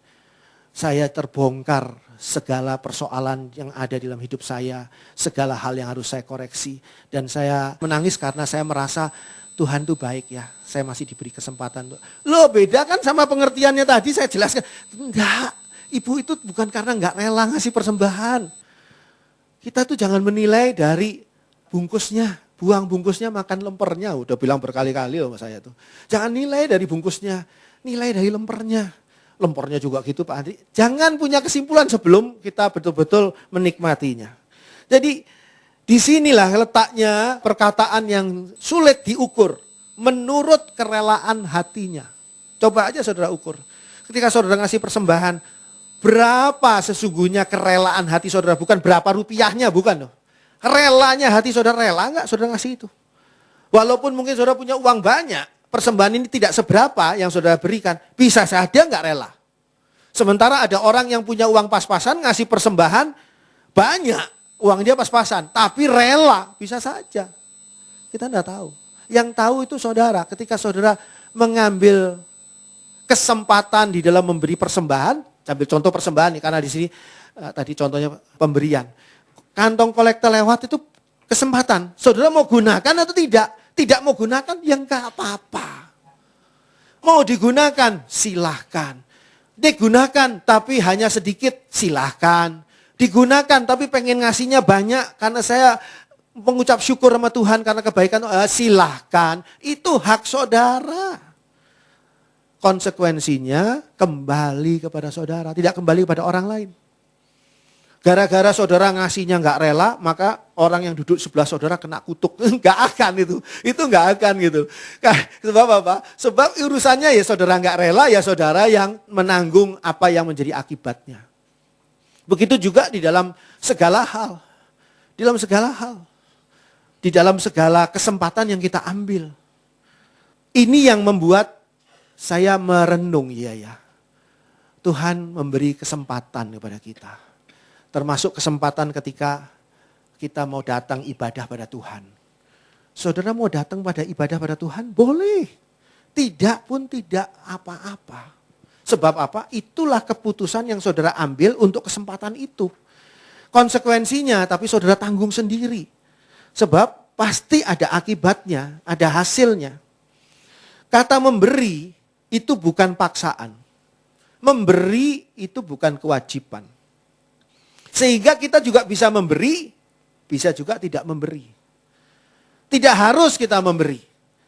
Saya terbongkar segala persoalan yang ada di dalam hidup saya. Segala hal yang harus saya koreksi. Dan saya menangis karena saya merasa Tuhan itu baik ya. Saya masih diberi kesempatan. Loh beda kan sama pengertiannya tadi saya jelaskan. Enggak. Ibu itu bukan karena nggak rela ngasih persembahan. Kita tuh jangan menilai dari bungkusnya. Buang bungkusnya makan lempernya. Udah bilang berkali-kali loh saya tuh. Jangan nilai dari bungkusnya. Nilai dari lempernya. Lempernya juga gitu Pak Andri. Jangan punya kesimpulan sebelum kita betul-betul menikmatinya. Jadi disinilah letaknya perkataan yang sulit diukur. Menurut kerelaan hatinya. Coba aja saudara ukur. Ketika saudara ngasih persembahan. Berapa sesungguhnya kerelaan hati saudara, bukan berapa rupiahnya, bukan loh. Relanya hati saudara rela enggak saudara ngasih itu. Walaupun mungkin saudara punya uang banyak, persembahan ini tidak seberapa yang saudara berikan, bisa saja enggak rela. Sementara ada orang yang punya uang pas-pasan ngasih persembahan banyak, uang dia pas-pasan, tapi rela, bisa saja. Kita enggak tahu. Yang tahu itu saudara, ketika saudara mengambil kesempatan di dalam memberi persembahan. Ambil contoh persembahan nih, karena di sini tadi contohnya pemberian. Kantong kolektor lewat itu kesempatan. Saudara mau gunakan atau tidak? Tidak mau gunakan, ya enggak apa-apa. Mau digunakan, silahkan. Digunakan tapi hanya sedikit, silahkan. Digunakan tapi pengen ngasihnya banyak karena saya mengucap syukur sama Tuhan karena kebaikan, silahkan. Itu hak saudara. Konsekuensinya kembali kepada saudara, tidak kembali kepada orang lain. Gara-gara saudara ngasihnya nggak rela, maka orang yang duduk sebelah saudara kena kutuk. Nggak akan itu nggak akan gitu. Sebab apa? Sebab urusannya ya saudara nggak rela, ya saudara yang menanggung apa yang menjadi akibatnya. Begitu juga di dalam segala hal. Di dalam segala hal. Di dalam segala kesempatan yang kita ambil. Ini yang membuat saya merenung, ya. Tuhan memberi kesempatan kepada kita. Termasuk kesempatan ketika kita mau datang ibadah pada Tuhan. Saudara mau datang pada ibadah pada Tuhan? Boleh. Tidak pun tidak apa-apa. Sebab apa? Itulah keputusan yang saudara ambil untuk kesempatan itu. Konsekuensinya tapi saudara tanggung sendiri. Sebab pasti ada akibatnya, ada hasilnya. Kata memberi itu bukan paksaan. Memberi itu bukan kewajiban. Sehingga kita juga bisa memberi, bisa juga tidak memberi. Tidak harus kita memberi.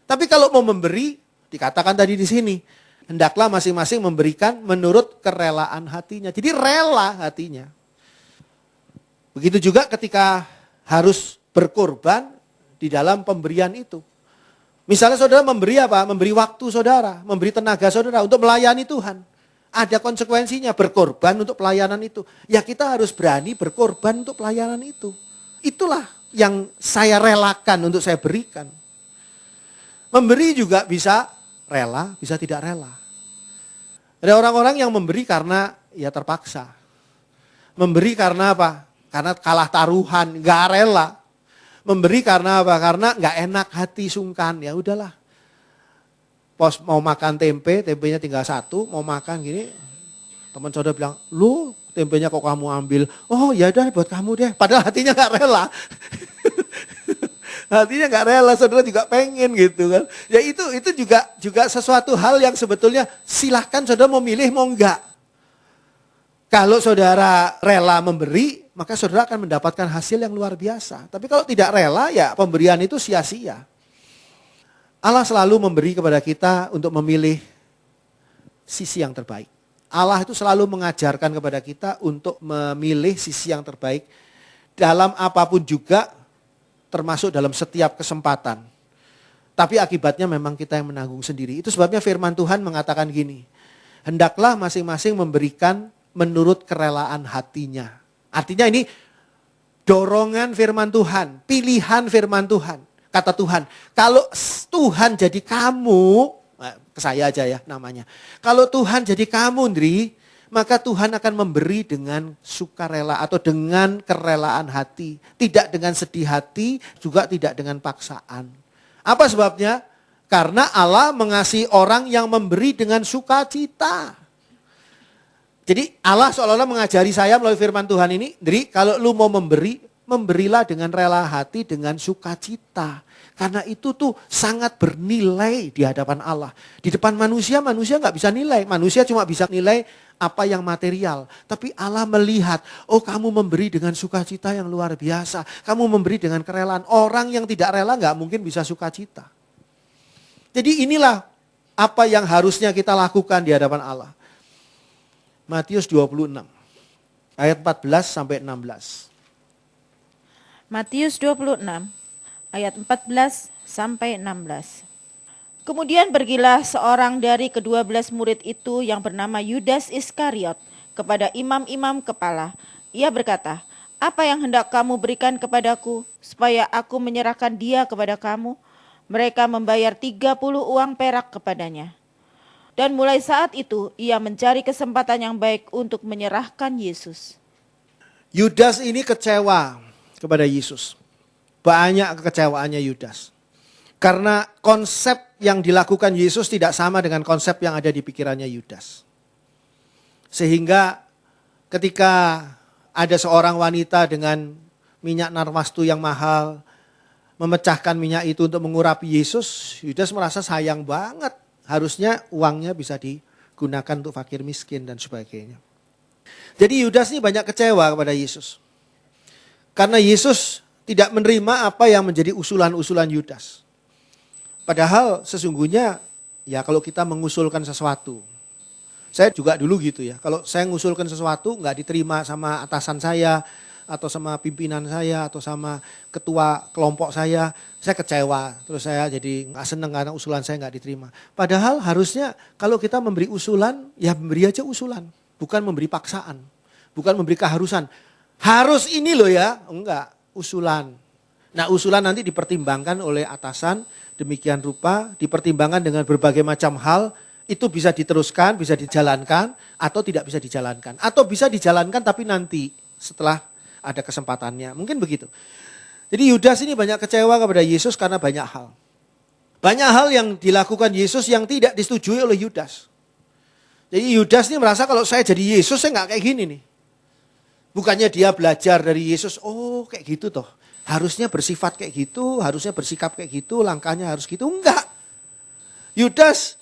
Tapi kalau mau memberi, dikatakan tadi di sini, hendaklah masing-masing memberikan menurut kerelaan hatinya. Jadi rela hatinya. Begitu juga ketika harus berkorban di dalam pemberian itu. Misalnya saudara memberi apa? Memberi waktu saudara, memberi tenaga saudara untuk melayani Tuhan. Ada konsekuensinya berkorban untuk pelayanan itu. Ya kita harus berani berkorban untuk pelayanan itu. Itulah yang saya relakan untuk saya berikan. Memberi juga bisa rela, bisa tidak rela. Ada orang-orang yang memberi karena ya terpaksa. Memberi karena apa? Karena kalah taruhan, gak rela. Memberi karena apa? Karena gak enak hati, sungkan. Ya udahlah. Pos mau makan tempe, tempenya tinggal satu, mau makan gini. Teman saudara bilang, lu tempenya kok kamu ambil? Oh ya udah buat kamu deh. Padahal hatinya gak rela. Hatinya gak rela, saudara juga pengen gitu kan. Ya itu juga sesuatu hal yang sebetulnya silahkan saudara mau milih mau enggak. Kalau saudara rela memberi, maka saudara akan mendapatkan hasil yang luar biasa. Tapi kalau tidak rela, ya pemberian itu sia-sia. Allah selalu memberi kepada kita untuk memilih sisi yang terbaik. Allah itu selalu mengajarkan kepada kita untuk memilih sisi yang terbaik dalam apapun juga, termasuk dalam setiap kesempatan. Tapi akibatnya memang kita yang menanggung sendiri. Itu sebabnya firman Tuhan mengatakan gini, hendaklah masing-masing memberikan menurut kerelaan hatinya. Artinya ini dorongan firman Tuhan, pilihan firman Tuhan. Kata Tuhan, kalau Tuhan jadi kamu, ke saya aja ya namanya. Kalau Tuhan jadi kamu, Ndri, maka Tuhan akan memberi dengan sukarela atau dengan kerelaan hati. Tidak dengan sedih hati, juga tidak dengan paksaan. Apa sebabnya? Karena Allah mengasihi orang yang memberi dengan sukacita. Jadi Allah seolah-olah mengajari saya melalui firman Tuhan ini, Ndri, kalau lu mau memberi, memberilah dengan rela hati, dengan sukacita. Karena itu tuh sangat bernilai di hadapan Allah. Di depan manusia gak bisa nilai. Manusia cuma bisa nilai apa yang material. Tapi Allah melihat, oh kamu memberi dengan sukacita yang luar biasa. Kamu memberi dengan kerelaan. Orang yang tidak rela gak mungkin bisa sukacita. Jadi inilah apa yang harusnya kita lakukan di hadapan Allah. Matius 26, ayat 14 sampai 16. Matius 26 ayat 14 sampai 16. Kemudian pergilah seorang dari ke-12 murid itu yang bernama Yudas Iskariot kepada imam-imam kepala. Ia berkata, "Apa yang hendak kamu berikan kepadaku supaya aku menyerahkan dia kepada kamu?" Mereka membayar 30 uang perak kepadanya. Dan mulai saat itu ia mencari kesempatan yang baik untuk menyerahkan Yesus. Yudas ini kecewa kepada Yesus. Banyak kekecewaannya Yudas. Karena konsep yang dilakukan Yesus tidak sama dengan konsep yang ada di pikirannya Yudas. Sehingga ketika ada seorang wanita dengan minyak narwastu yang mahal, memecahkan minyak itu untuk mengurapi Yesus, Yudas merasa sayang banget. Harusnya uangnya bisa digunakan untuk fakir miskin dan sebagainya. Jadi Yudas ini banyak kecewa kepada Yesus. Karena Yesus tidak menerima apa yang menjadi usulan-usulan Yudas. Padahal sesungguhnya ya kalau kita mengusulkan sesuatu. Saya juga dulu gitu ya. Kalau saya mengusulkan sesuatu nggak diterima sama atasan saya, atau sama pimpinan saya, atau sama ketua kelompok saya kecewa. Terus saya jadi nggak senang karena usulan saya nggak diterima. Padahal harusnya kalau kita memberi usulan, ya memberi aja usulan. Bukan memberi paksaan, bukan memberi keharusan. Harus ini loh ya, enggak, usulan. Nah usulan nanti dipertimbangkan oleh atasan, demikian rupa, dipertimbangkan dengan berbagai macam hal, itu bisa diteruskan, bisa dijalankan, atau tidak bisa dijalankan. Atau bisa dijalankan tapi nanti setelah ada kesempatannya. Mungkin begitu. Jadi Yudas ini banyak kecewa kepada Yesus karena banyak hal. Banyak hal yang dilakukan Yesus yang tidak disetujui oleh Yudas. Jadi Yudas ini merasa kalau saya jadi Yesus saya nggak kayak gini nih. Bukannya dia belajar dari Yesus, oh kayak gitu toh. Harusnya bersifat kayak gitu, harusnya bersikap kayak gitu, langkahnya harus gitu. Enggak. Yudas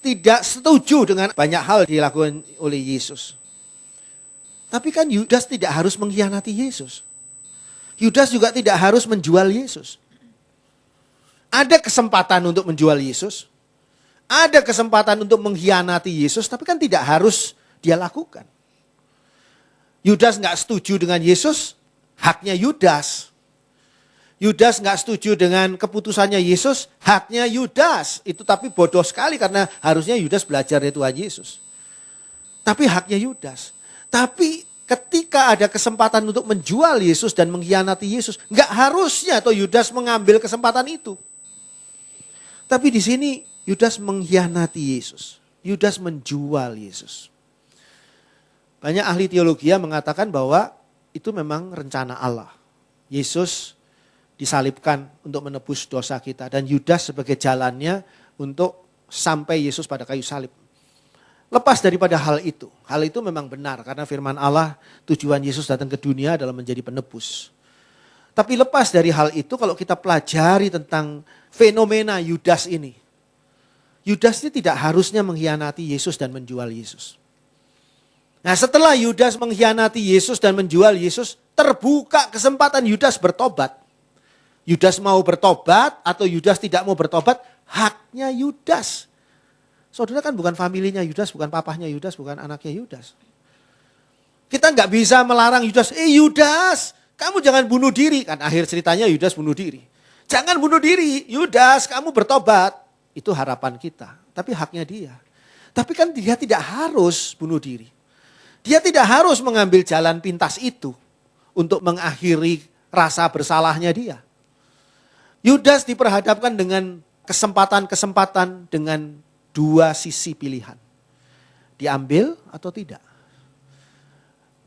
tidak setuju dengan banyak hal dilakukan oleh Yesus. Tapi kan Yudas tidak harus mengkhianati Yesus. Yudas juga tidak harus menjual Yesus. Ada kesempatan untuk menjual Yesus. Ada kesempatan untuk mengkhianati Yesus, tapi kan tidak harus dia lakukan. Yudas nggak setuju dengan Yesus, haknya Yudas. Yudas nggak setuju dengan keputusannya Yesus, haknya Yudas. Itu tapi bodoh sekali karena harusnya Yudas belajar dari Tuhan Yesus. Tapi haknya Yudas. Tapi ketika ada kesempatan untuk menjual Yesus dan mengkhianati Yesus, nggak harusnya atau Yudas mengambil kesempatan itu. Tapi di sini Yudas mengkhianati Yesus. Yudas menjual Yesus. Banyak ahli teologi mengatakan bahwa itu memang rencana Allah. Yesus disalibkan untuk menebus dosa kita. Dan Yudas sebagai jalannya untuk sampai Yesus pada kayu salib. Lepas daripada hal itu memang benar. Karena firman Allah, tujuan Yesus datang ke dunia adalah menjadi penebus. Tapi lepas dari hal itu, kalau kita pelajari tentang fenomena Yudas ini. Yudas ini tidak harusnya mengkhianati Yesus dan menjual Yesus. Nah setelah Yudas mengkhianati Yesus dan menjual Yesus, terbuka kesempatan Yudas bertobat. Yudas mau bertobat atau Yudas tidak mau bertobat, haknya Yudas. Saudara kan bukan familinya Yudas, bukan papahnya Yudas, bukan anaknya Yudas. Kita nggak bisa melarang Yudas, Yudas, kamu jangan bunuh diri. Kan akhir ceritanya Yudas bunuh diri. Jangan bunuh diri, Yudas, kamu bertobat. Itu harapan kita, tapi haknya dia. Tapi kan dia tidak harus bunuh diri. Dia tidak harus mengambil jalan pintas itu untuk mengakhiri rasa bersalahnya dia. Yudas diperhadapkan dengan kesempatan-kesempatan dengan dua sisi pilihan. Diambil atau tidak.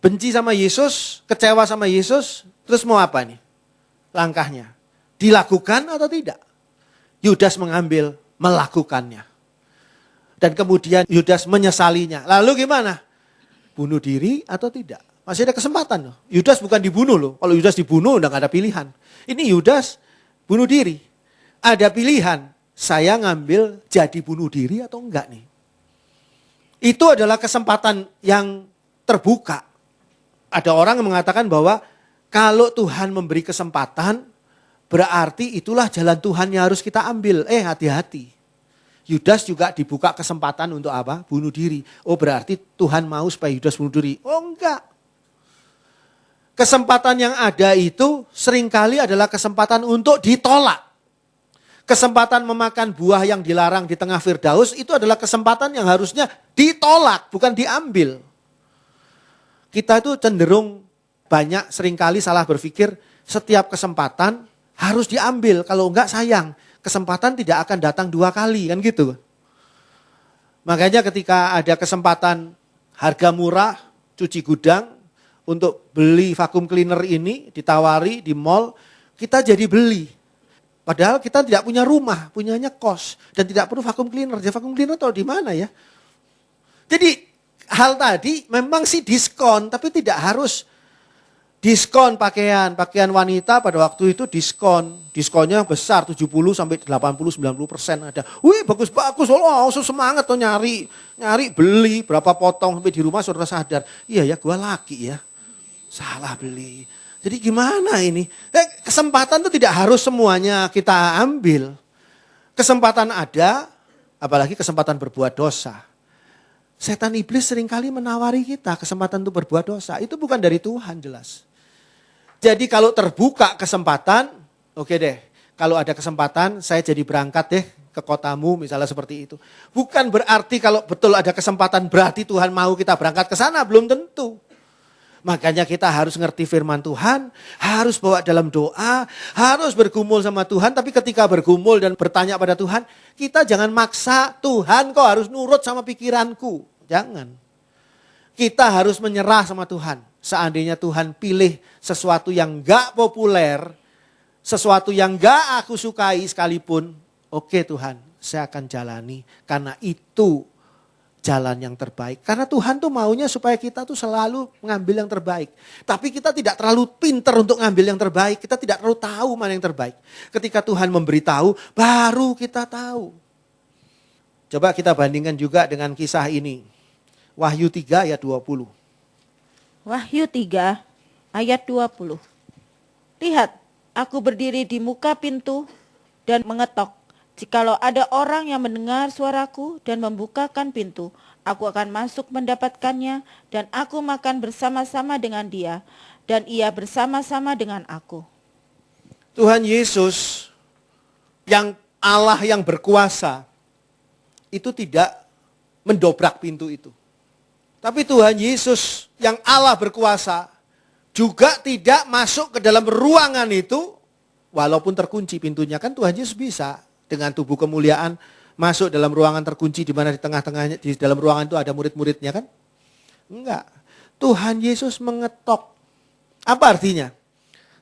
Benci sama Yesus, kecewa sama Yesus, terus mau apa nih? Langkahnya. Dilakukan atau tidak? Yudas mengambil, melakukannya. Dan kemudian Yudas menyesalinya. Lalu gimana? Bunuh diri atau tidak? Masih ada kesempatan loh. Yudas bukan dibunuh loh. Kalau Yudas dibunuh udah gak ada pilihan. Ini Yudas bunuh diri. Ada pilihan. Saya ngambil jadi bunuh diri atau enggak nih? Itu adalah kesempatan yang terbuka. Ada orang yang mengatakan bahwa kalau Tuhan memberi kesempatan, berarti itulah jalan Tuhan yang harus kita ambil. Hati-hati. Yudas juga dibuka kesempatan untuk apa? Bunuh diri. Oh berarti Tuhan mau supaya Yudas bunuh diri. Oh enggak. Kesempatan yang ada itu seringkali adalah kesempatan untuk ditolak. Kesempatan memakan buah yang dilarang di tengah Firdaus itu adalah kesempatan yang harusnya ditolak, bukan diambil. Kita itu cenderung banyak seringkali salah berpikir setiap kesempatan harus diambil, kalau enggak sayang. Kesempatan tidak akan datang dua kali, kan gitu. Makanya ketika ada kesempatan harga murah, cuci gudang, untuk beli vacuum cleaner ini ditawari di mall, kita jadi beli. Padahal kita tidak punya rumah, punyanya kos. Dan tidak perlu vacuum cleaner. Jadi vacuum cleaner tahu di mana ya? Jadi hal tadi memang sih diskon, tapi tidak harus Diskon pakaian wanita pada waktu itu diskonnya besar 70 sampai 80 90% ada. Wih, bagus-bagus, langsung semangat tuh nyari beli berapa potong sampai di rumah saudara sadar, iya ya gua laki ya. Salah beli. Jadi gimana ini? Kesempatan itu tidak harus semuanya kita ambil. Kesempatan ada, apalagi kesempatan berbuat dosa. Setan iblis seringkali menawari kita kesempatan untuk berbuat dosa. Itu bukan dari Tuhan jelas. Jadi kalau terbuka kesempatan, oke deh. Kalau ada kesempatan saya jadi berangkat deh ke kotamu misalnya seperti itu. Bukan berarti kalau betul ada kesempatan berarti Tuhan mau kita berangkat ke sana, belum tentu. Makanya kita harus ngerti firman Tuhan, harus bawa dalam doa, harus bergumul sama Tuhan. Tapi ketika bergumul dan bertanya pada Tuhan, kita jangan maksa Tuhan kok harus nurut sama pikiranku. Jangan. Kita harus menyerah sama Tuhan. Seandainya Tuhan pilih sesuatu yang gak populer, sesuatu yang gak aku sukai sekalipun, oke Tuhan, saya akan jalani karena itu jalan yang terbaik. Karena Tuhan tuh maunya supaya kita tuh selalu mengambil yang terbaik. Tapi kita tidak terlalu pinter untuk ngambil yang terbaik, kita tidak terlalu tahu mana yang terbaik. Ketika Tuhan memberitahu, baru kita tahu. Coba kita bandingkan juga dengan kisah ini. Wahyu 3 ayat 20. Wahyu 3 ayat 20. Lihat, aku berdiri di muka pintu dan mengetok. Jikalau ada orang yang mendengar suaraku dan membukakan pintu, aku akan masuk mendapatkannya dan aku makan bersama-sama dengan dia dan ia bersama-sama dengan aku. Tuhan Yesus yang Allah yang berkuasa itu tidak mendobrak pintu itu. Tapi Tuhan Yesus yang Allah berkuasa juga tidak masuk ke dalam ruangan itu walaupun terkunci pintunya. Kan Tuhan Yesus bisa dengan tubuh kemuliaan masuk dalam ruangan terkunci di mana di tengah-tengahnya di dalam ruangan itu ada murid-muridnya kan? Enggak. Tuhan Yesus mengetok. Apa artinya?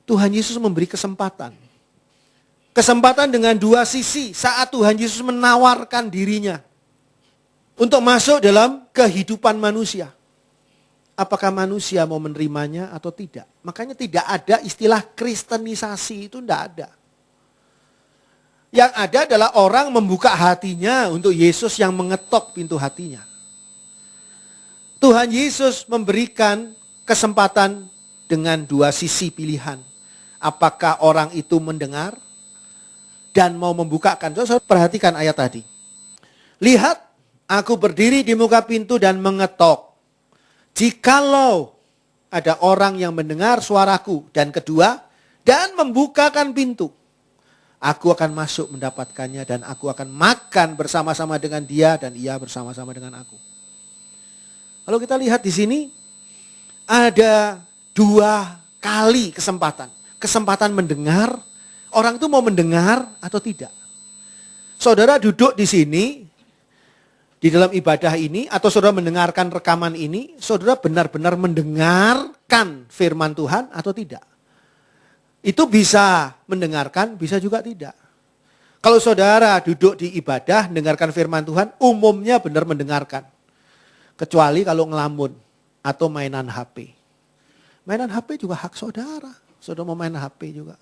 Tuhan Yesus memberi kesempatan. Kesempatan dengan dua sisi saat Tuhan Yesus menawarkan dirinya untuk masuk dalam kehidupan manusia. Apakah manusia mau menerimanya atau tidak? Makanya tidak ada istilah kristenisasi, itu tidak ada. Yang ada adalah orang membuka hatinya untuk Yesus yang mengetok pintu hatinya. Tuhan Yesus memberikan kesempatan dengan dua sisi pilihan. Apakah orang itu mendengar dan mau membukakan. Saudara perhatikan ayat tadi. Lihat, aku berdiri di muka pintu dan mengetok. Jikalau ada orang yang mendengar suaraku dan kedua, dan membukakan pintu, aku akan masuk mendapatkannya dan aku akan makan bersama-sama dengan dia dan ia bersama-sama dengan aku. Kalau kita lihat di sini, ada dua kali kesempatan. Kesempatan mendengar, orang itu mau mendengar atau tidak. Saudara duduk di sini, di dalam ibadah ini, atau saudara mendengarkan rekaman ini, saudara benar-benar mendengarkan firman Tuhan atau tidak? Itu bisa mendengarkan, bisa juga tidak. Kalau saudara duduk di ibadah, mendengarkan firman Tuhan, umumnya benar mendengarkan. Kecuali kalau ngelamun atau mainan HP. Mainan HP juga hak saudara. Saudara mau main HP juga.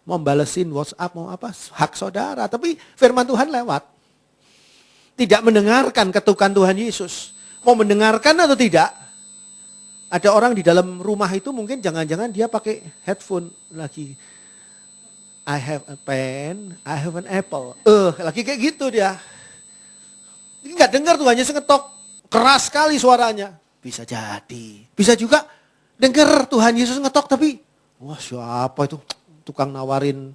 Mau balesin WhatsApp, mau apa, hak saudara. Tapi firman Tuhan lewat. Tidak mendengarkan ketukan Tuhan Yesus. Mau mendengarkan atau tidak? Ada orang di dalam rumah itu mungkin jangan-jangan dia pakai headphone lagi. I have a pen, I have an apple. Lagi kayak gitu dia. Nggak dengar Tuhan Yesus ngetok. Keras sekali suaranya. Bisa jadi. Bisa juga dengar Tuhan Yesus ngetok tapi, wah siapa itu tukang nawarin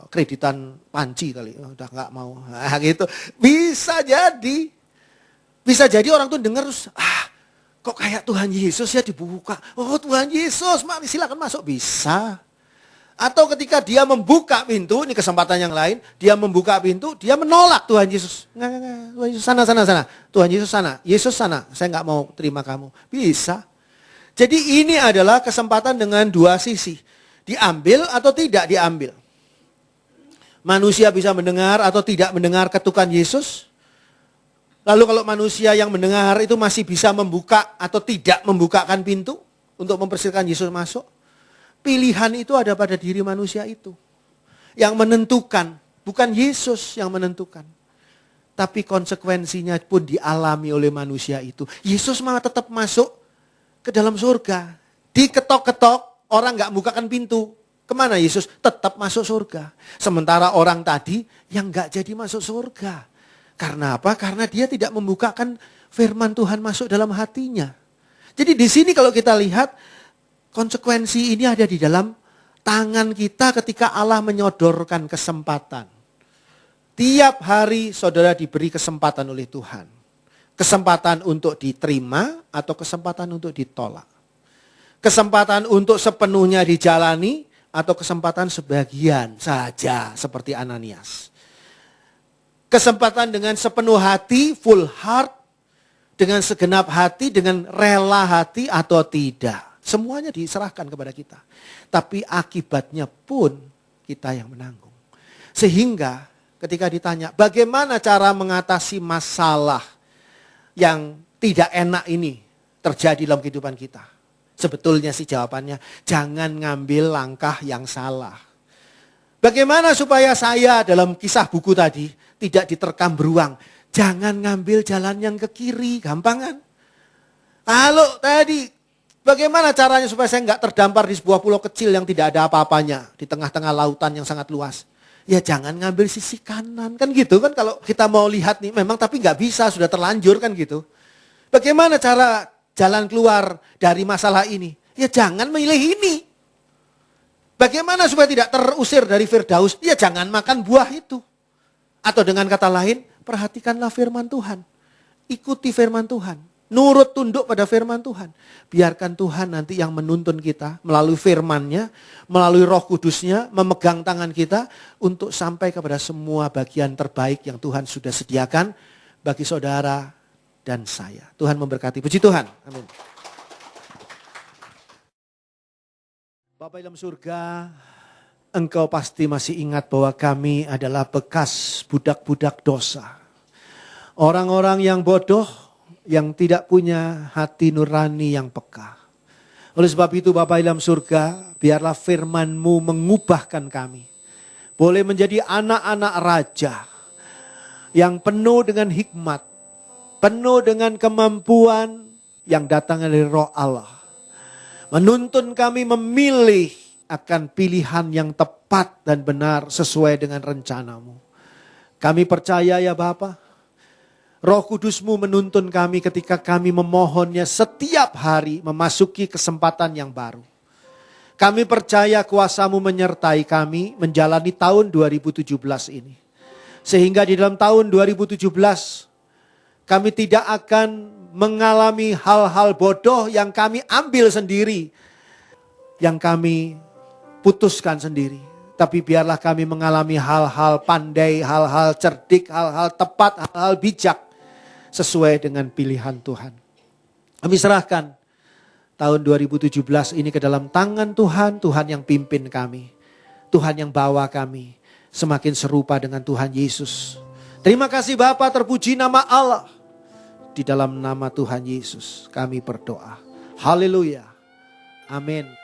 kreditan panci kali, udah nggak mau, gitu. Bisa jadi orang tuh dengar terus, kok kayak Tuhan Yesus ya dibuka. Oh Tuhan Yesus, mari silakan masuk, bisa. Atau ketika dia membuka pintu, ini kesempatan yang lain, dia membuka pintu, dia menolak Tuhan Yesus. Nggak, Tuhan Yesus sana. Tuhan Yesus sana, Yesus sana, saya nggak mau terima kamu. Bisa. Jadi ini adalah kesempatan dengan dua sisi. Diambil atau tidak diambil. Manusia bisa mendengar atau tidak mendengar ketukan Yesus. Lalu kalau manusia yang mendengar itu masih bisa membuka atau tidak membukakan pintu untuk mempersilahkan Yesus masuk. Pilihan itu ada pada diri manusia itu. Yang menentukan, bukan Yesus yang menentukan. Tapi konsekuensinya pun dialami oleh manusia itu. Yesus malah tetap masuk ke dalam surga. Diketok-ketok, orang gak bukakan pintu. Kemana Yesus? Tetap masuk surga. Sementara orang tadi yang gak jadi masuk surga. Karena apa? Karena dia tidak membukakan firman Tuhan masuk dalam hatinya. Jadi di sini kalau kita lihat, konsekuensi ini ada di dalam tangan kita ketika Allah menyodorkan kesempatan. Tiap hari saudara diberi kesempatan oleh Tuhan. Kesempatan untuk diterima atau kesempatan untuk ditolak. Kesempatan untuk sepenuhnya dijalani atau kesempatan sebagian saja seperti Ananias. Kesempatan dengan sepenuh hati, full heart, dengan segenap hati, dengan rela hati atau tidak. Semuanya diserahkan kepada kita. Tapi akibatnya pun kita yang menanggung. Sehingga ketika ditanya bagaimana cara mengatasi masalah yang tidak enak ini terjadi dalam kehidupan kita. Sebetulnya sih jawabannya jangan ngambil langkah yang salah. Bagaimana supaya saya dalam kisah buku tadi tidak diterkam beruang. Jangan ngambil jalan yang ke kiri, gampang kan? Kalau tadi bagaimana caranya supaya saya nggak terdampar di sebuah pulau kecil yang tidak ada apa-apanya. Di tengah-tengah lautan yang sangat luas. Ya jangan ngambil sisi kanan. Kan gitu kan kalau kita mau lihat nih memang tapi nggak bisa sudah terlanjur kan gitu. Bagaimana cara jalan keluar dari masalah ini? Ya jangan memilih ini. Bagaimana supaya tidak terusir dari Firdaus? Ya jangan makan buah itu. Atau dengan kata lain perhatikanlah firman Tuhan. Ikuti firman Tuhan. Nurut tunduk pada firman Tuhan. Biarkan Tuhan nanti yang menuntun kita melalui firman-Nya, melalui Roh Kudus-Nya, memegang tangan kita untuk sampai kepada semua bagian terbaik yang Tuhan sudah sediakan bagi saudara dan saya. Tuhan memberkati. Puji Tuhan. Amin. Bapa dalam surga, Engkau pasti masih ingat bahwa kami adalah bekas budak-budak dosa. Orang-orang yang bodoh, yang tidak punya hati nurani yang peka. Oleh sebab itu Bapa dalam surga, biarlah firman-Mu mengubahkan kami. Boleh menjadi anak-anak raja yang penuh dengan hikmat, penuh dengan kemampuan yang datang dari Roh Allah. Menuntun kami memilih akan pilihan yang tepat dan benar sesuai dengan rencana-Mu. Kami percaya ya Bapa, Roh Kudus-Mu menuntun kami ketika kami memohonnya setiap hari memasuki kesempatan yang baru. Kami percaya kuasa-Mu menyertai kami menjalani tahun 2017 ini. Sehingga di dalam tahun 2017 kami tidak akan mengalami hal-hal bodoh yang kami ambil sendiri. Yang kami putuskan sendiri. Tapi biarlah kami mengalami hal-hal pandai, hal-hal cerdik, hal-hal tepat, hal-hal bijak. Sesuai dengan pilihan Tuhan. Kami serahkan tahun 2017 ini ke dalam tangan Tuhan. Tuhan yang pimpin kami. Tuhan yang bawa kami semakin serupa dengan Tuhan Yesus. Terima kasih Bapa, terpuji nama Allah. Di dalam nama Tuhan Yesus kami berdoa. Haleluya. Amin.